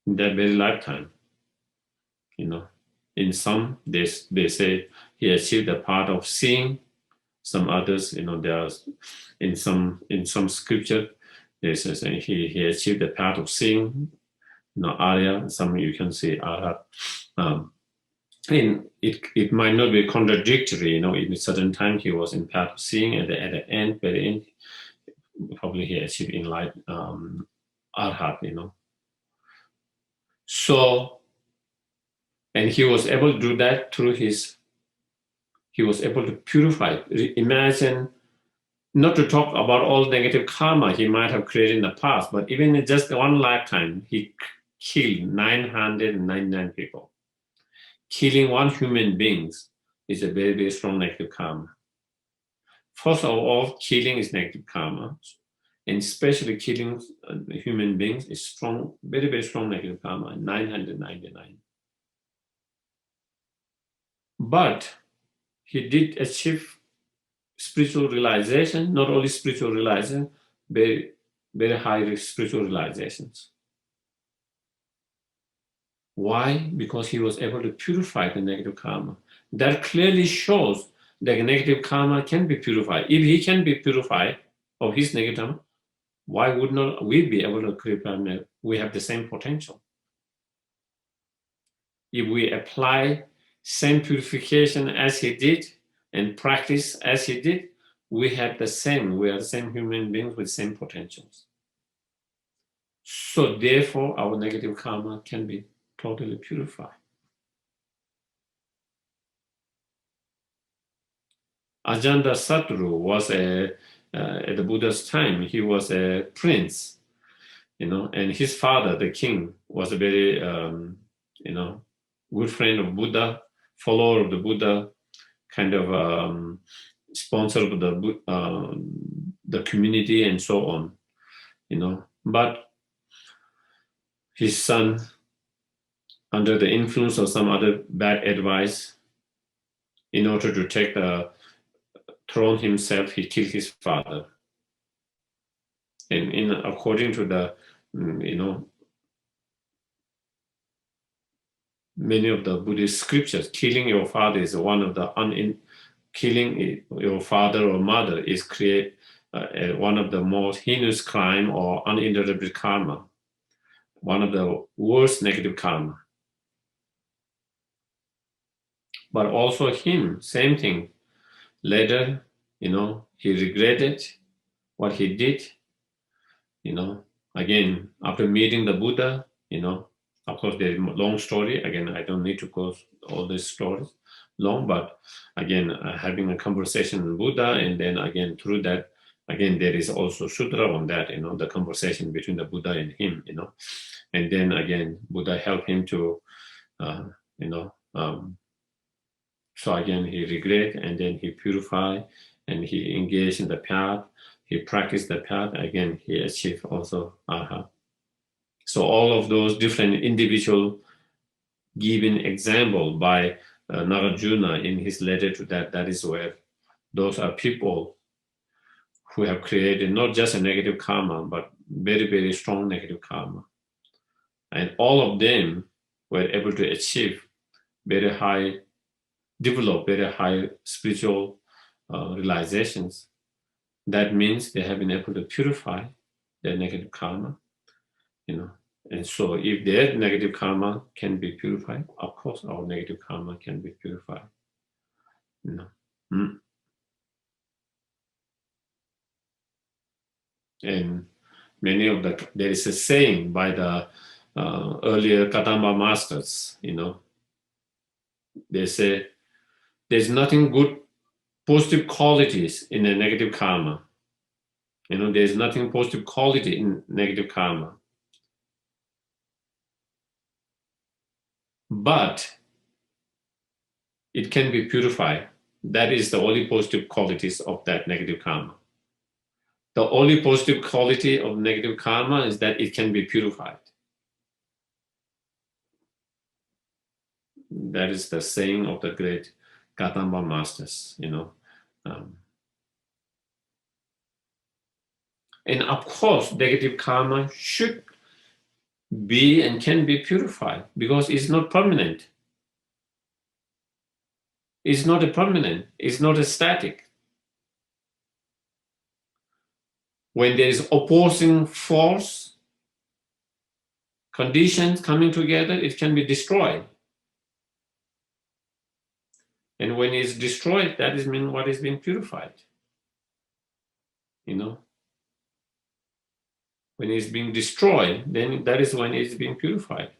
in that very lifetime. In some, they say he achieved the part of seeing. Some others, there are in some scripture, they say he achieved the path of seeing. Arya, some you can say Arhat. And it might not be contradictory, in a certain time he was in path of seeing, at the end, very end, probably he achieved enlightenment, Arhat, So, and he was able to do that through he was able to purify. Imagine, not to talk about all negative karma he might have created in the past, but even in just one lifetime, he killed 999 people. Killing one human being is a very, very strong negative karma. First of all, killing is negative karma. And especially killing human beings is strong, very, very strong negative karma, 999. But he did achieve spiritual realization, not only spiritual realization, very, very high spiritual realizations. Why? Because he was able to purify the negative karma. That clearly shows that negative karma can be purified. If he can be purified of his negative karma, Why would not we be able to purify? We have the same potential. If we apply same purification as he did and practice as he did, we have the same. We are the same human beings with same potentials. So therefore, our negative karma can be totally purified. Ajanta Satru was at the Buddha's time, he was a prince, and his father, the king, was a very, good friend of Buddha, follower of the Buddha, kind of sponsor of the community and so on, But his son, under the influence of some other bad advice, in order to take the throne himself, he killed his father. And according to the, many of the Buddhist scriptures, killing your father is one of the killing your father or mother is one of the most heinous crime or uninterrupted karma, one of the worst negative karma. But also him, same thing. Later, he regretted what he did. Again, after meeting the Buddha, of course, there's a long story. Again, I don't need to go all these stories long, but again, having a conversation with Buddha, and then again, through that, again, there is also sutra on that, the conversation between the Buddha and him, and then again, Buddha helped him to, so again, he regret, and then he purify, and he engaged in the path, he practiced the path, again, he achieved also aha. So all of those different individual given example by Nagarjuna in his letter to that is where those are people who have created not just a negative karma, but very, very strong negative karma. And all of them were able to achieve develop very high spiritual realizations. That means they have been able to purify their negative karma, And so if their negative karma can be purified, of course our negative karma can be purified. And there is a saying by the earlier Kadamba masters, they say there's nothing good, positive qualities in a negative karma. There's nothing positive quality in negative karma. But it can be purified. That is the only positive qualities of that negative karma. The only positive quality of negative karma is that it can be purified. That is the saying of the great Kadamba masters, And of course, negative karma should be and can be purified because it's not permanent. It's not a permanent, it's not a static. When there is opposing force, conditions coming together, it can be destroyed. And when it's destroyed, that is what is being purified. When it's being destroyed, then that is when it's being purified.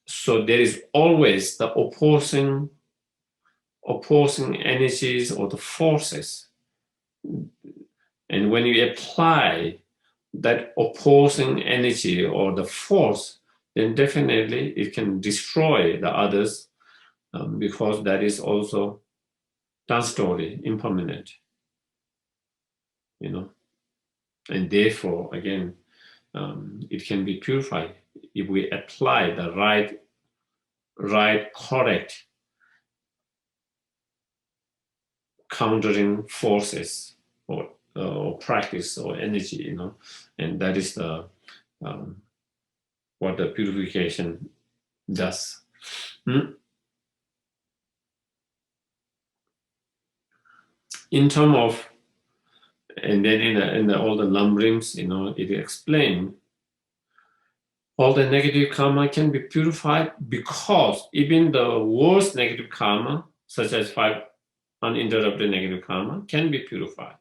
So there is always the opposing energies or the forces. And when you apply that opposing energy or the force, then definitely it can destroy the others because that is also transitory, impermanent. And therefore, again, it can be purified if we apply the right, correct countering forces or practice or energy, and that is the what the purification does. In terms of And then in all the lumberings, it explains all the negative karma can be purified because even the worst negative karma, such as 5 uninterrupted negative karma, can be purified.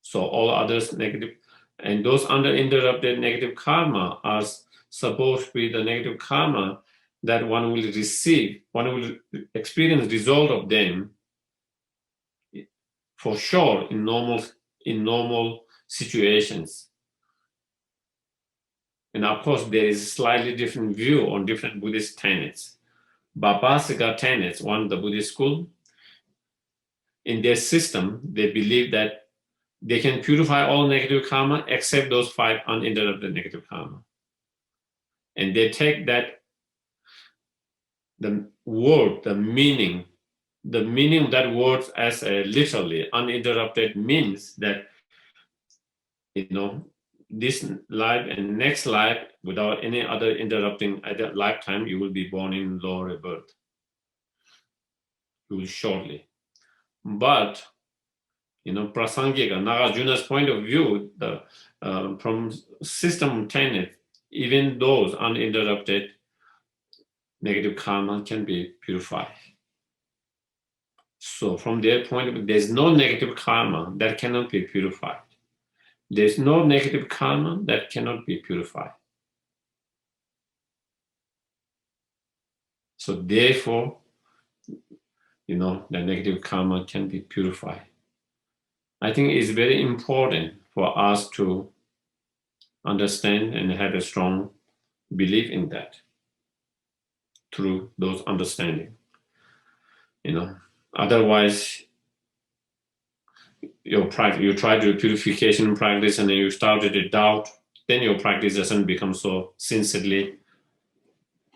So all others negative, and those uninterrupted negative karma are supposed to be the negative karma that one will receive, one will experience result of them for sure in normal situations. And of course, there is a slightly different view on different Buddhist tenets. Bapasika tenets, one of the Buddhist school, in their system, they believe that they can purify all negative karma except those 5 uninterrupted negative karma. And they take that, the word, the meaning of that word as a literally uninterrupted means that, this life and next life, without any other interrupting other lifetime, you will be born in lower birth. You will shortly. But, Prasangika, Nagarjuna's point of view, from system tenet, even those uninterrupted negative karma can be purified. So from their point of view, there's no negative karma that cannot be purified. There's no negative karma that cannot be purified. So therefore, the negative karma can be purified. I think it's very important for us to understand and have a strong belief in that through those understanding. Otherwise, you try to do purification practice and then you started to doubt, then your practice doesn't become so sincerely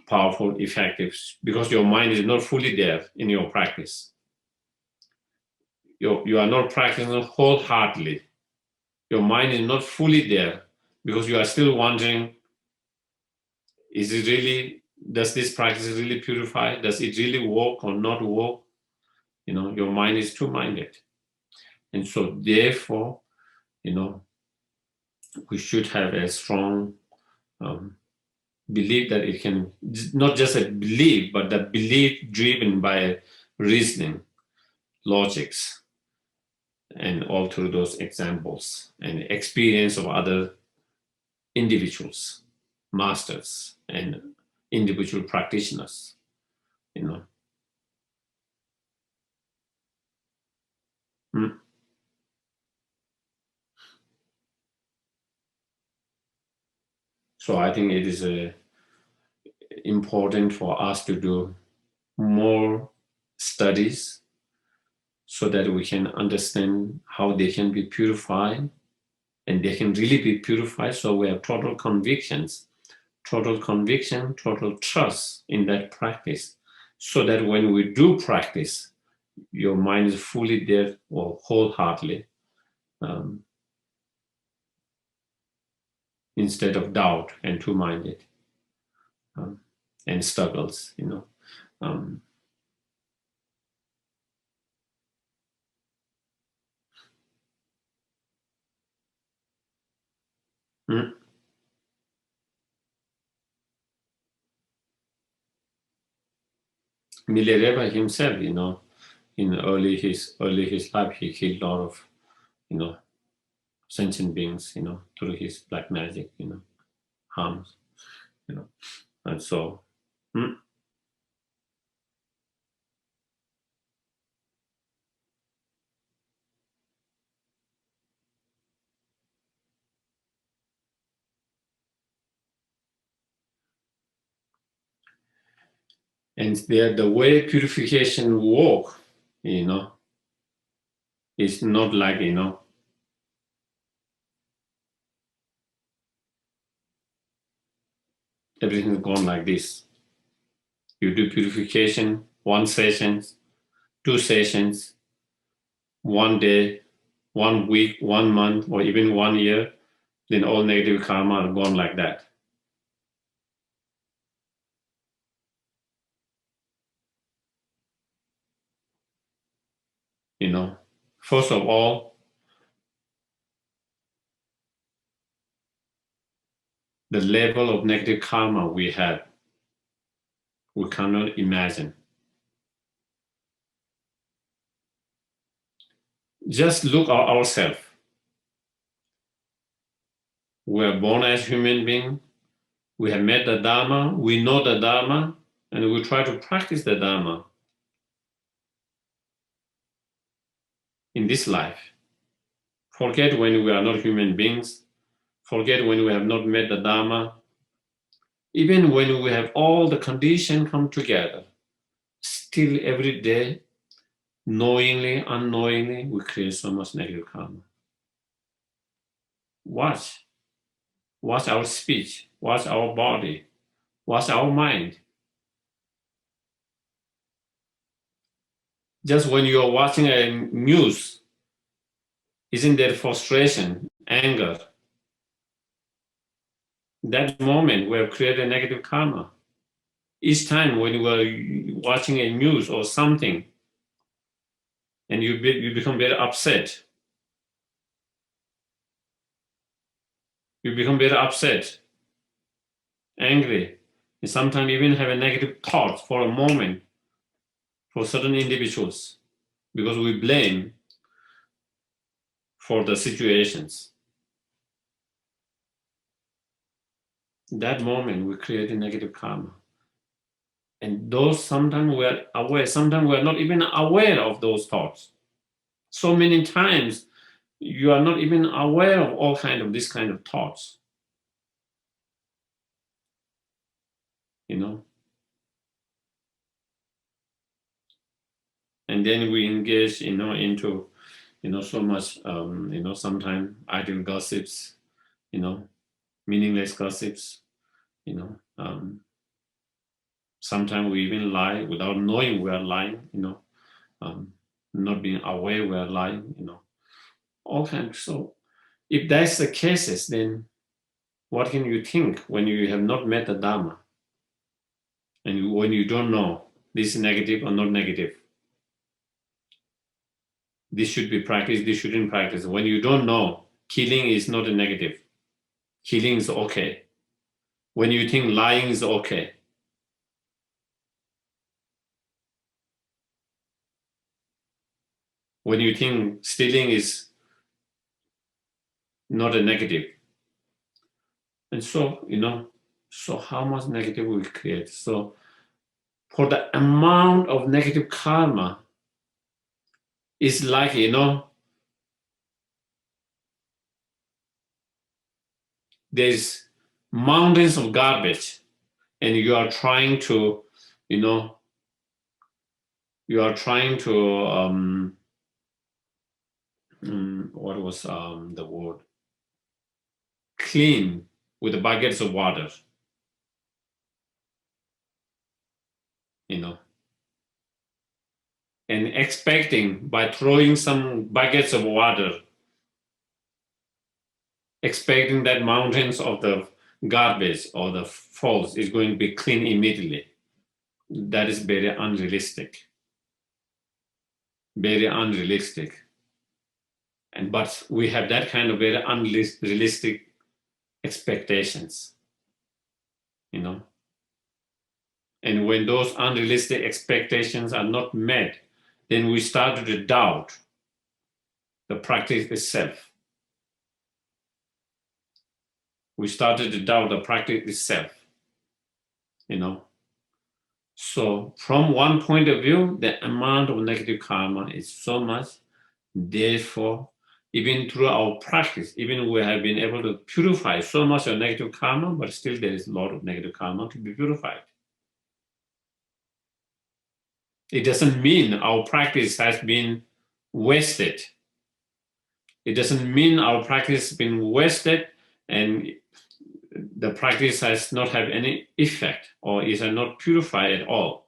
powerful, effective, because your mind is not fully there in your practice. You are not practicing wholeheartedly. Your mind is not fully there because you are still wondering, does this practice really purify? Does it really work or not work? Your mind is two-minded. And so therefore, we should have a strong belief that it can, not just a belief, but the belief driven by reasoning, logics, and all through those examples and experience of other individuals, masters, and individual practitioners, So I think it is important for us to do more studies so that we can understand how they can be purified, and they can really be purified. So we have total conviction, total trust in that practice, so that when we do practice, your mind is fully there or wholeheartedly, instead of doubt and two-minded and struggles, Milarepa himself, in his life, he killed a lot of, sentient beings, through his black magic, harms, and so. And the way purification work, is not like, everything is gone like this. You do purification, 1 session, 2 sessions, 1 day, 1 week, 1 month, or even 1 year, then all negative karma are gone like that. First of all, the level of negative karma we have, we cannot imagine. Just look at ourselves. We are born as human beings. We have met the Dharma. We know the Dharma, and we try to practice the Dharma in this life. Forget when we are not human beings. Forget when we have not met the Dharma. Even when we have all the conditions come together, still every day, knowingly, unknowingly, we create so much negative karma. Watch our speech, watch our body, watch our mind. Just when you are watching a news, isn't there frustration, anger? That moment we have created a negative karma. Each time when you are watching a news or something, and you become very upset, angry, and sometimes even have a negative thought for a moment for certain individuals, because we blame for the situations. That moment we create a negative karma. And those sometimes we are aware, sometimes we are not even aware of those thoughts. So many times you are not even aware of all kind of this kind of thoughts. And then we engage, into, so much, sometimes idle gossips, meaningless gossips, sometimes we even lie without knowing we are lying, not being aware we are lying, all kinds. So if that's the cases, then what can you think when you have not met the Dharma? And when you don't know this is negative or not negative? This should be practiced, this shouldn't practice. When you don't know, killing is not a negative. Killing is okay. When you think lying is okay. When you think stealing is not a negative. And so, so how much negative we create? So for the amount of negative karma, it's like, there's mountains of garbage, and you are trying to, what was the word? Clean with the buckets of water, and expecting by throwing some buckets of water, expecting that mountains of the garbage or the falls is going to be clean immediately. That is very unrealistic. Very unrealistic. But we have that kind of very unrealistic expectations, And when those unrealistic expectations are not met, then we start to doubt the practice itself. We started to doubt the practice itself, So from one point of view, the amount of negative karma is so much. Therefore, even through our practice, even we have been able to purify so much of negative karma, but still there is a lot of negative karma to be purified. It doesn't mean our practice has been wasted. It doesn't mean our practice has been wasted and the practice has not had any effect or is not purified at all.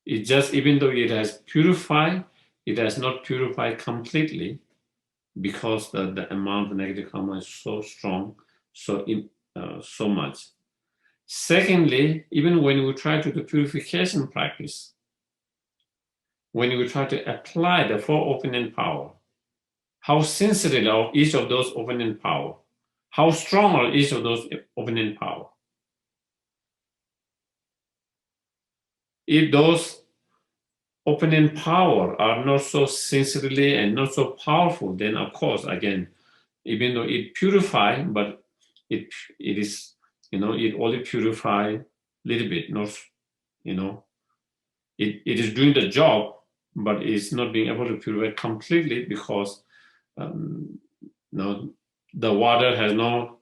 It just, even though it has purified, it has not purified completely because the amount of negative karma is so strong, so much. Secondly, even when we try to do purification practice, when we try to apply the four opening power, how sensitive are each of those opening power? how strong are each of those opening power? If those opening power are not so sincerely and not so powerful, then of course, again, even though it purify, but it is, it only purify a little bit, not, it is doing the job, but it's not being able to purify completely because the water has no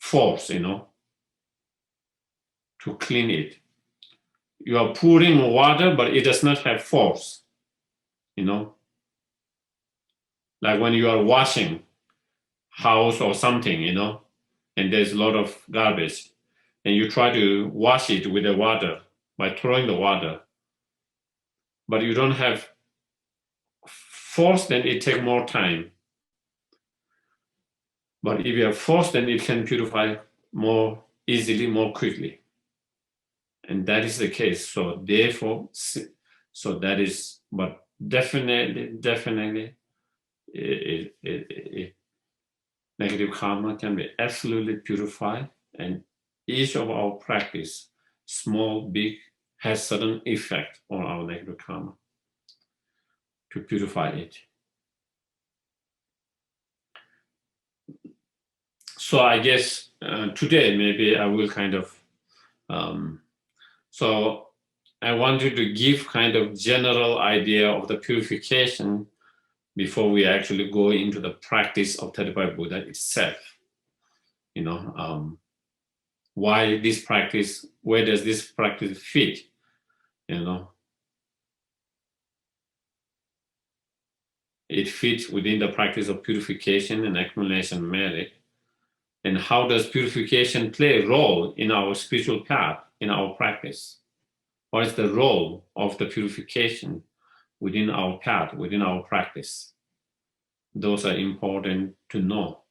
force, to clean it. You are pouring water, but it does not have force, like when you are washing house or something, and there's a lot of garbage, and you try to wash it with the water by throwing the water, but you don't have force, then it takes more time. But if you have force, then it can purify more easily, more quickly. And that is the case. So therefore, that is, but definitely, negative karma can be absolutely purified, and each of our practice, small, big, has certain effect on our negative karma to purify it. So I guess today maybe I will kind of, so I wanted to give kind of general idea of the purification before we actually go into the practice of 35 Buddha itself. Why this practice, where does this practice fit? It fits within the practice of purification and accumulation merit. And how does purification play a role in our spiritual path, in our practice? What is the role of the purification within our path, within our practice? Those are important to know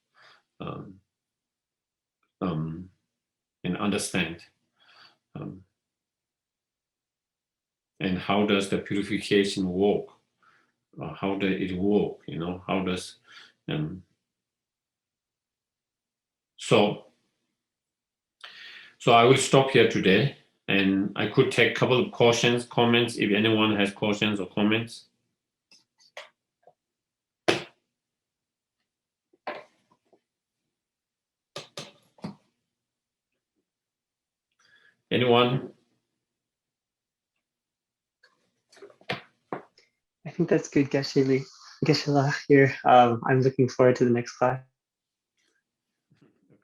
and understand. And how does the purification work? How does it work? How does so I will stop here today, and I could take a couple of questions, comments, if anyone has questions or comments. Anyone? I think that's good, Geshe La here. I'm looking forward to the next class.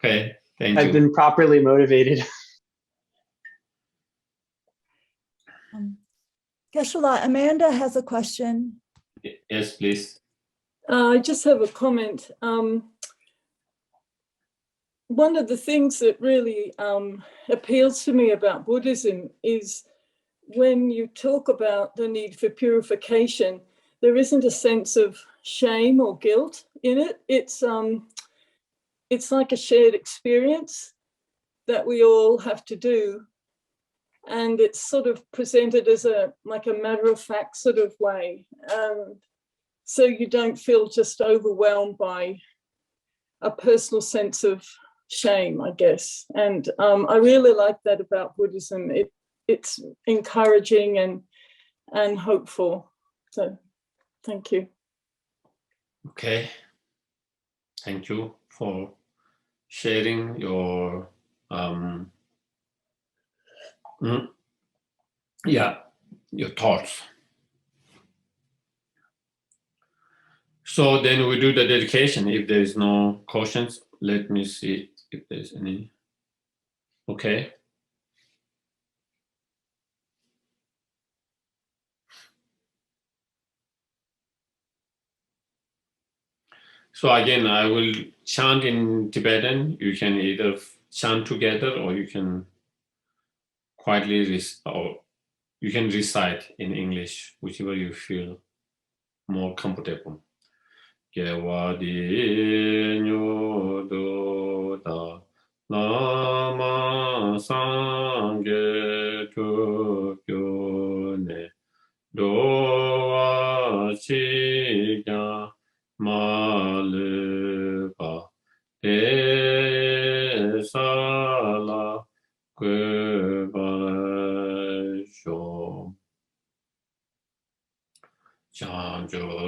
Okay, thank you. I've been properly motivated. Geshe La, Amanda has a question. Yes, please. I just have a comment. One of the things that really appeals to me about Buddhism is when you talk about the need for purification, there isn't a sense of shame or guilt in it. It's like a shared experience that we all have to do. And it's sort of presented as like a matter-of-fact sort of way. So you don't feel just overwhelmed by a personal sense of shame, I guess. And I really like that about Buddhism. It's encouraging and hopeful. So thank you. Okay. Thank you for sharing your your thoughts. So then we do the dedication. If there is no questions, let me see if there's any. Okay. So again, I will chant in Tibetan. You can either chant together, or you can quietly or you can recite in English, whichever you feel more comfortable. Gewadi nyodo da lama sangye tukyo ne doa chi ya ma le pa te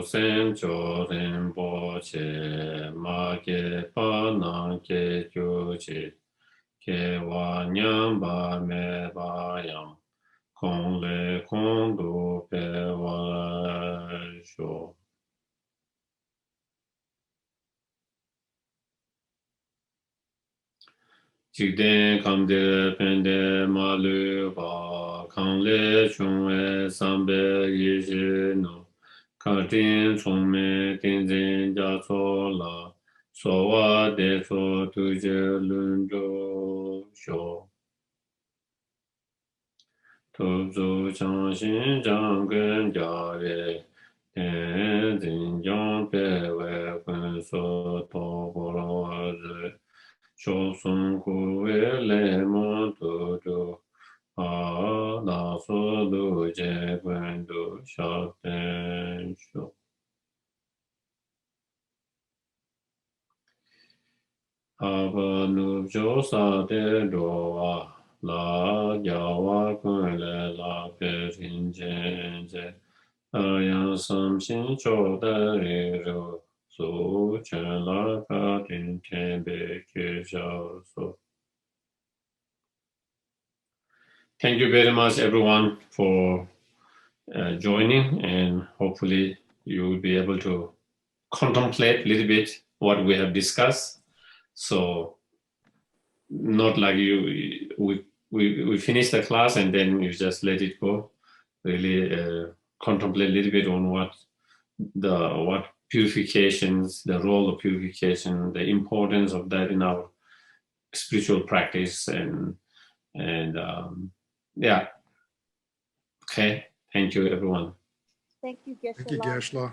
sentient Rinpoche ma ke pa na ke kyu chi ke wa nyam ba me ba yam kong le kong du pe wa sho. Jigden kamde pende malu ba kang le chung e sambe yi no kartin chung me tenzin ja so la so wa de so tu je lun jo sho. Tu zu chang xin zhang gen jia ye ten zin jiang pe we kun so to bo lo zi Chō sōng kū wē lē mō tō tō ā nā sō dō jē guān dō shā tēn shō. ā bā nū chō sā tē dō wā lā jā wā kuān lē lā pē rīn jēn jē ā yā sām shīn chō tā rī rō sō chēn lā kā tīn tēn bē kē shā sō. Thank you very much, everyone, for joining, and hopefully you will be able to contemplate a little bit what we have discussed. So, not like we finish the class and then you just let it go. Really contemplate a little bit on what purifications, the role of purification, the importance of that in our spiritual practice, and yeah. Okay. Thank you, everyone. Thank you, Geshe Thank you, Lama. Geshe.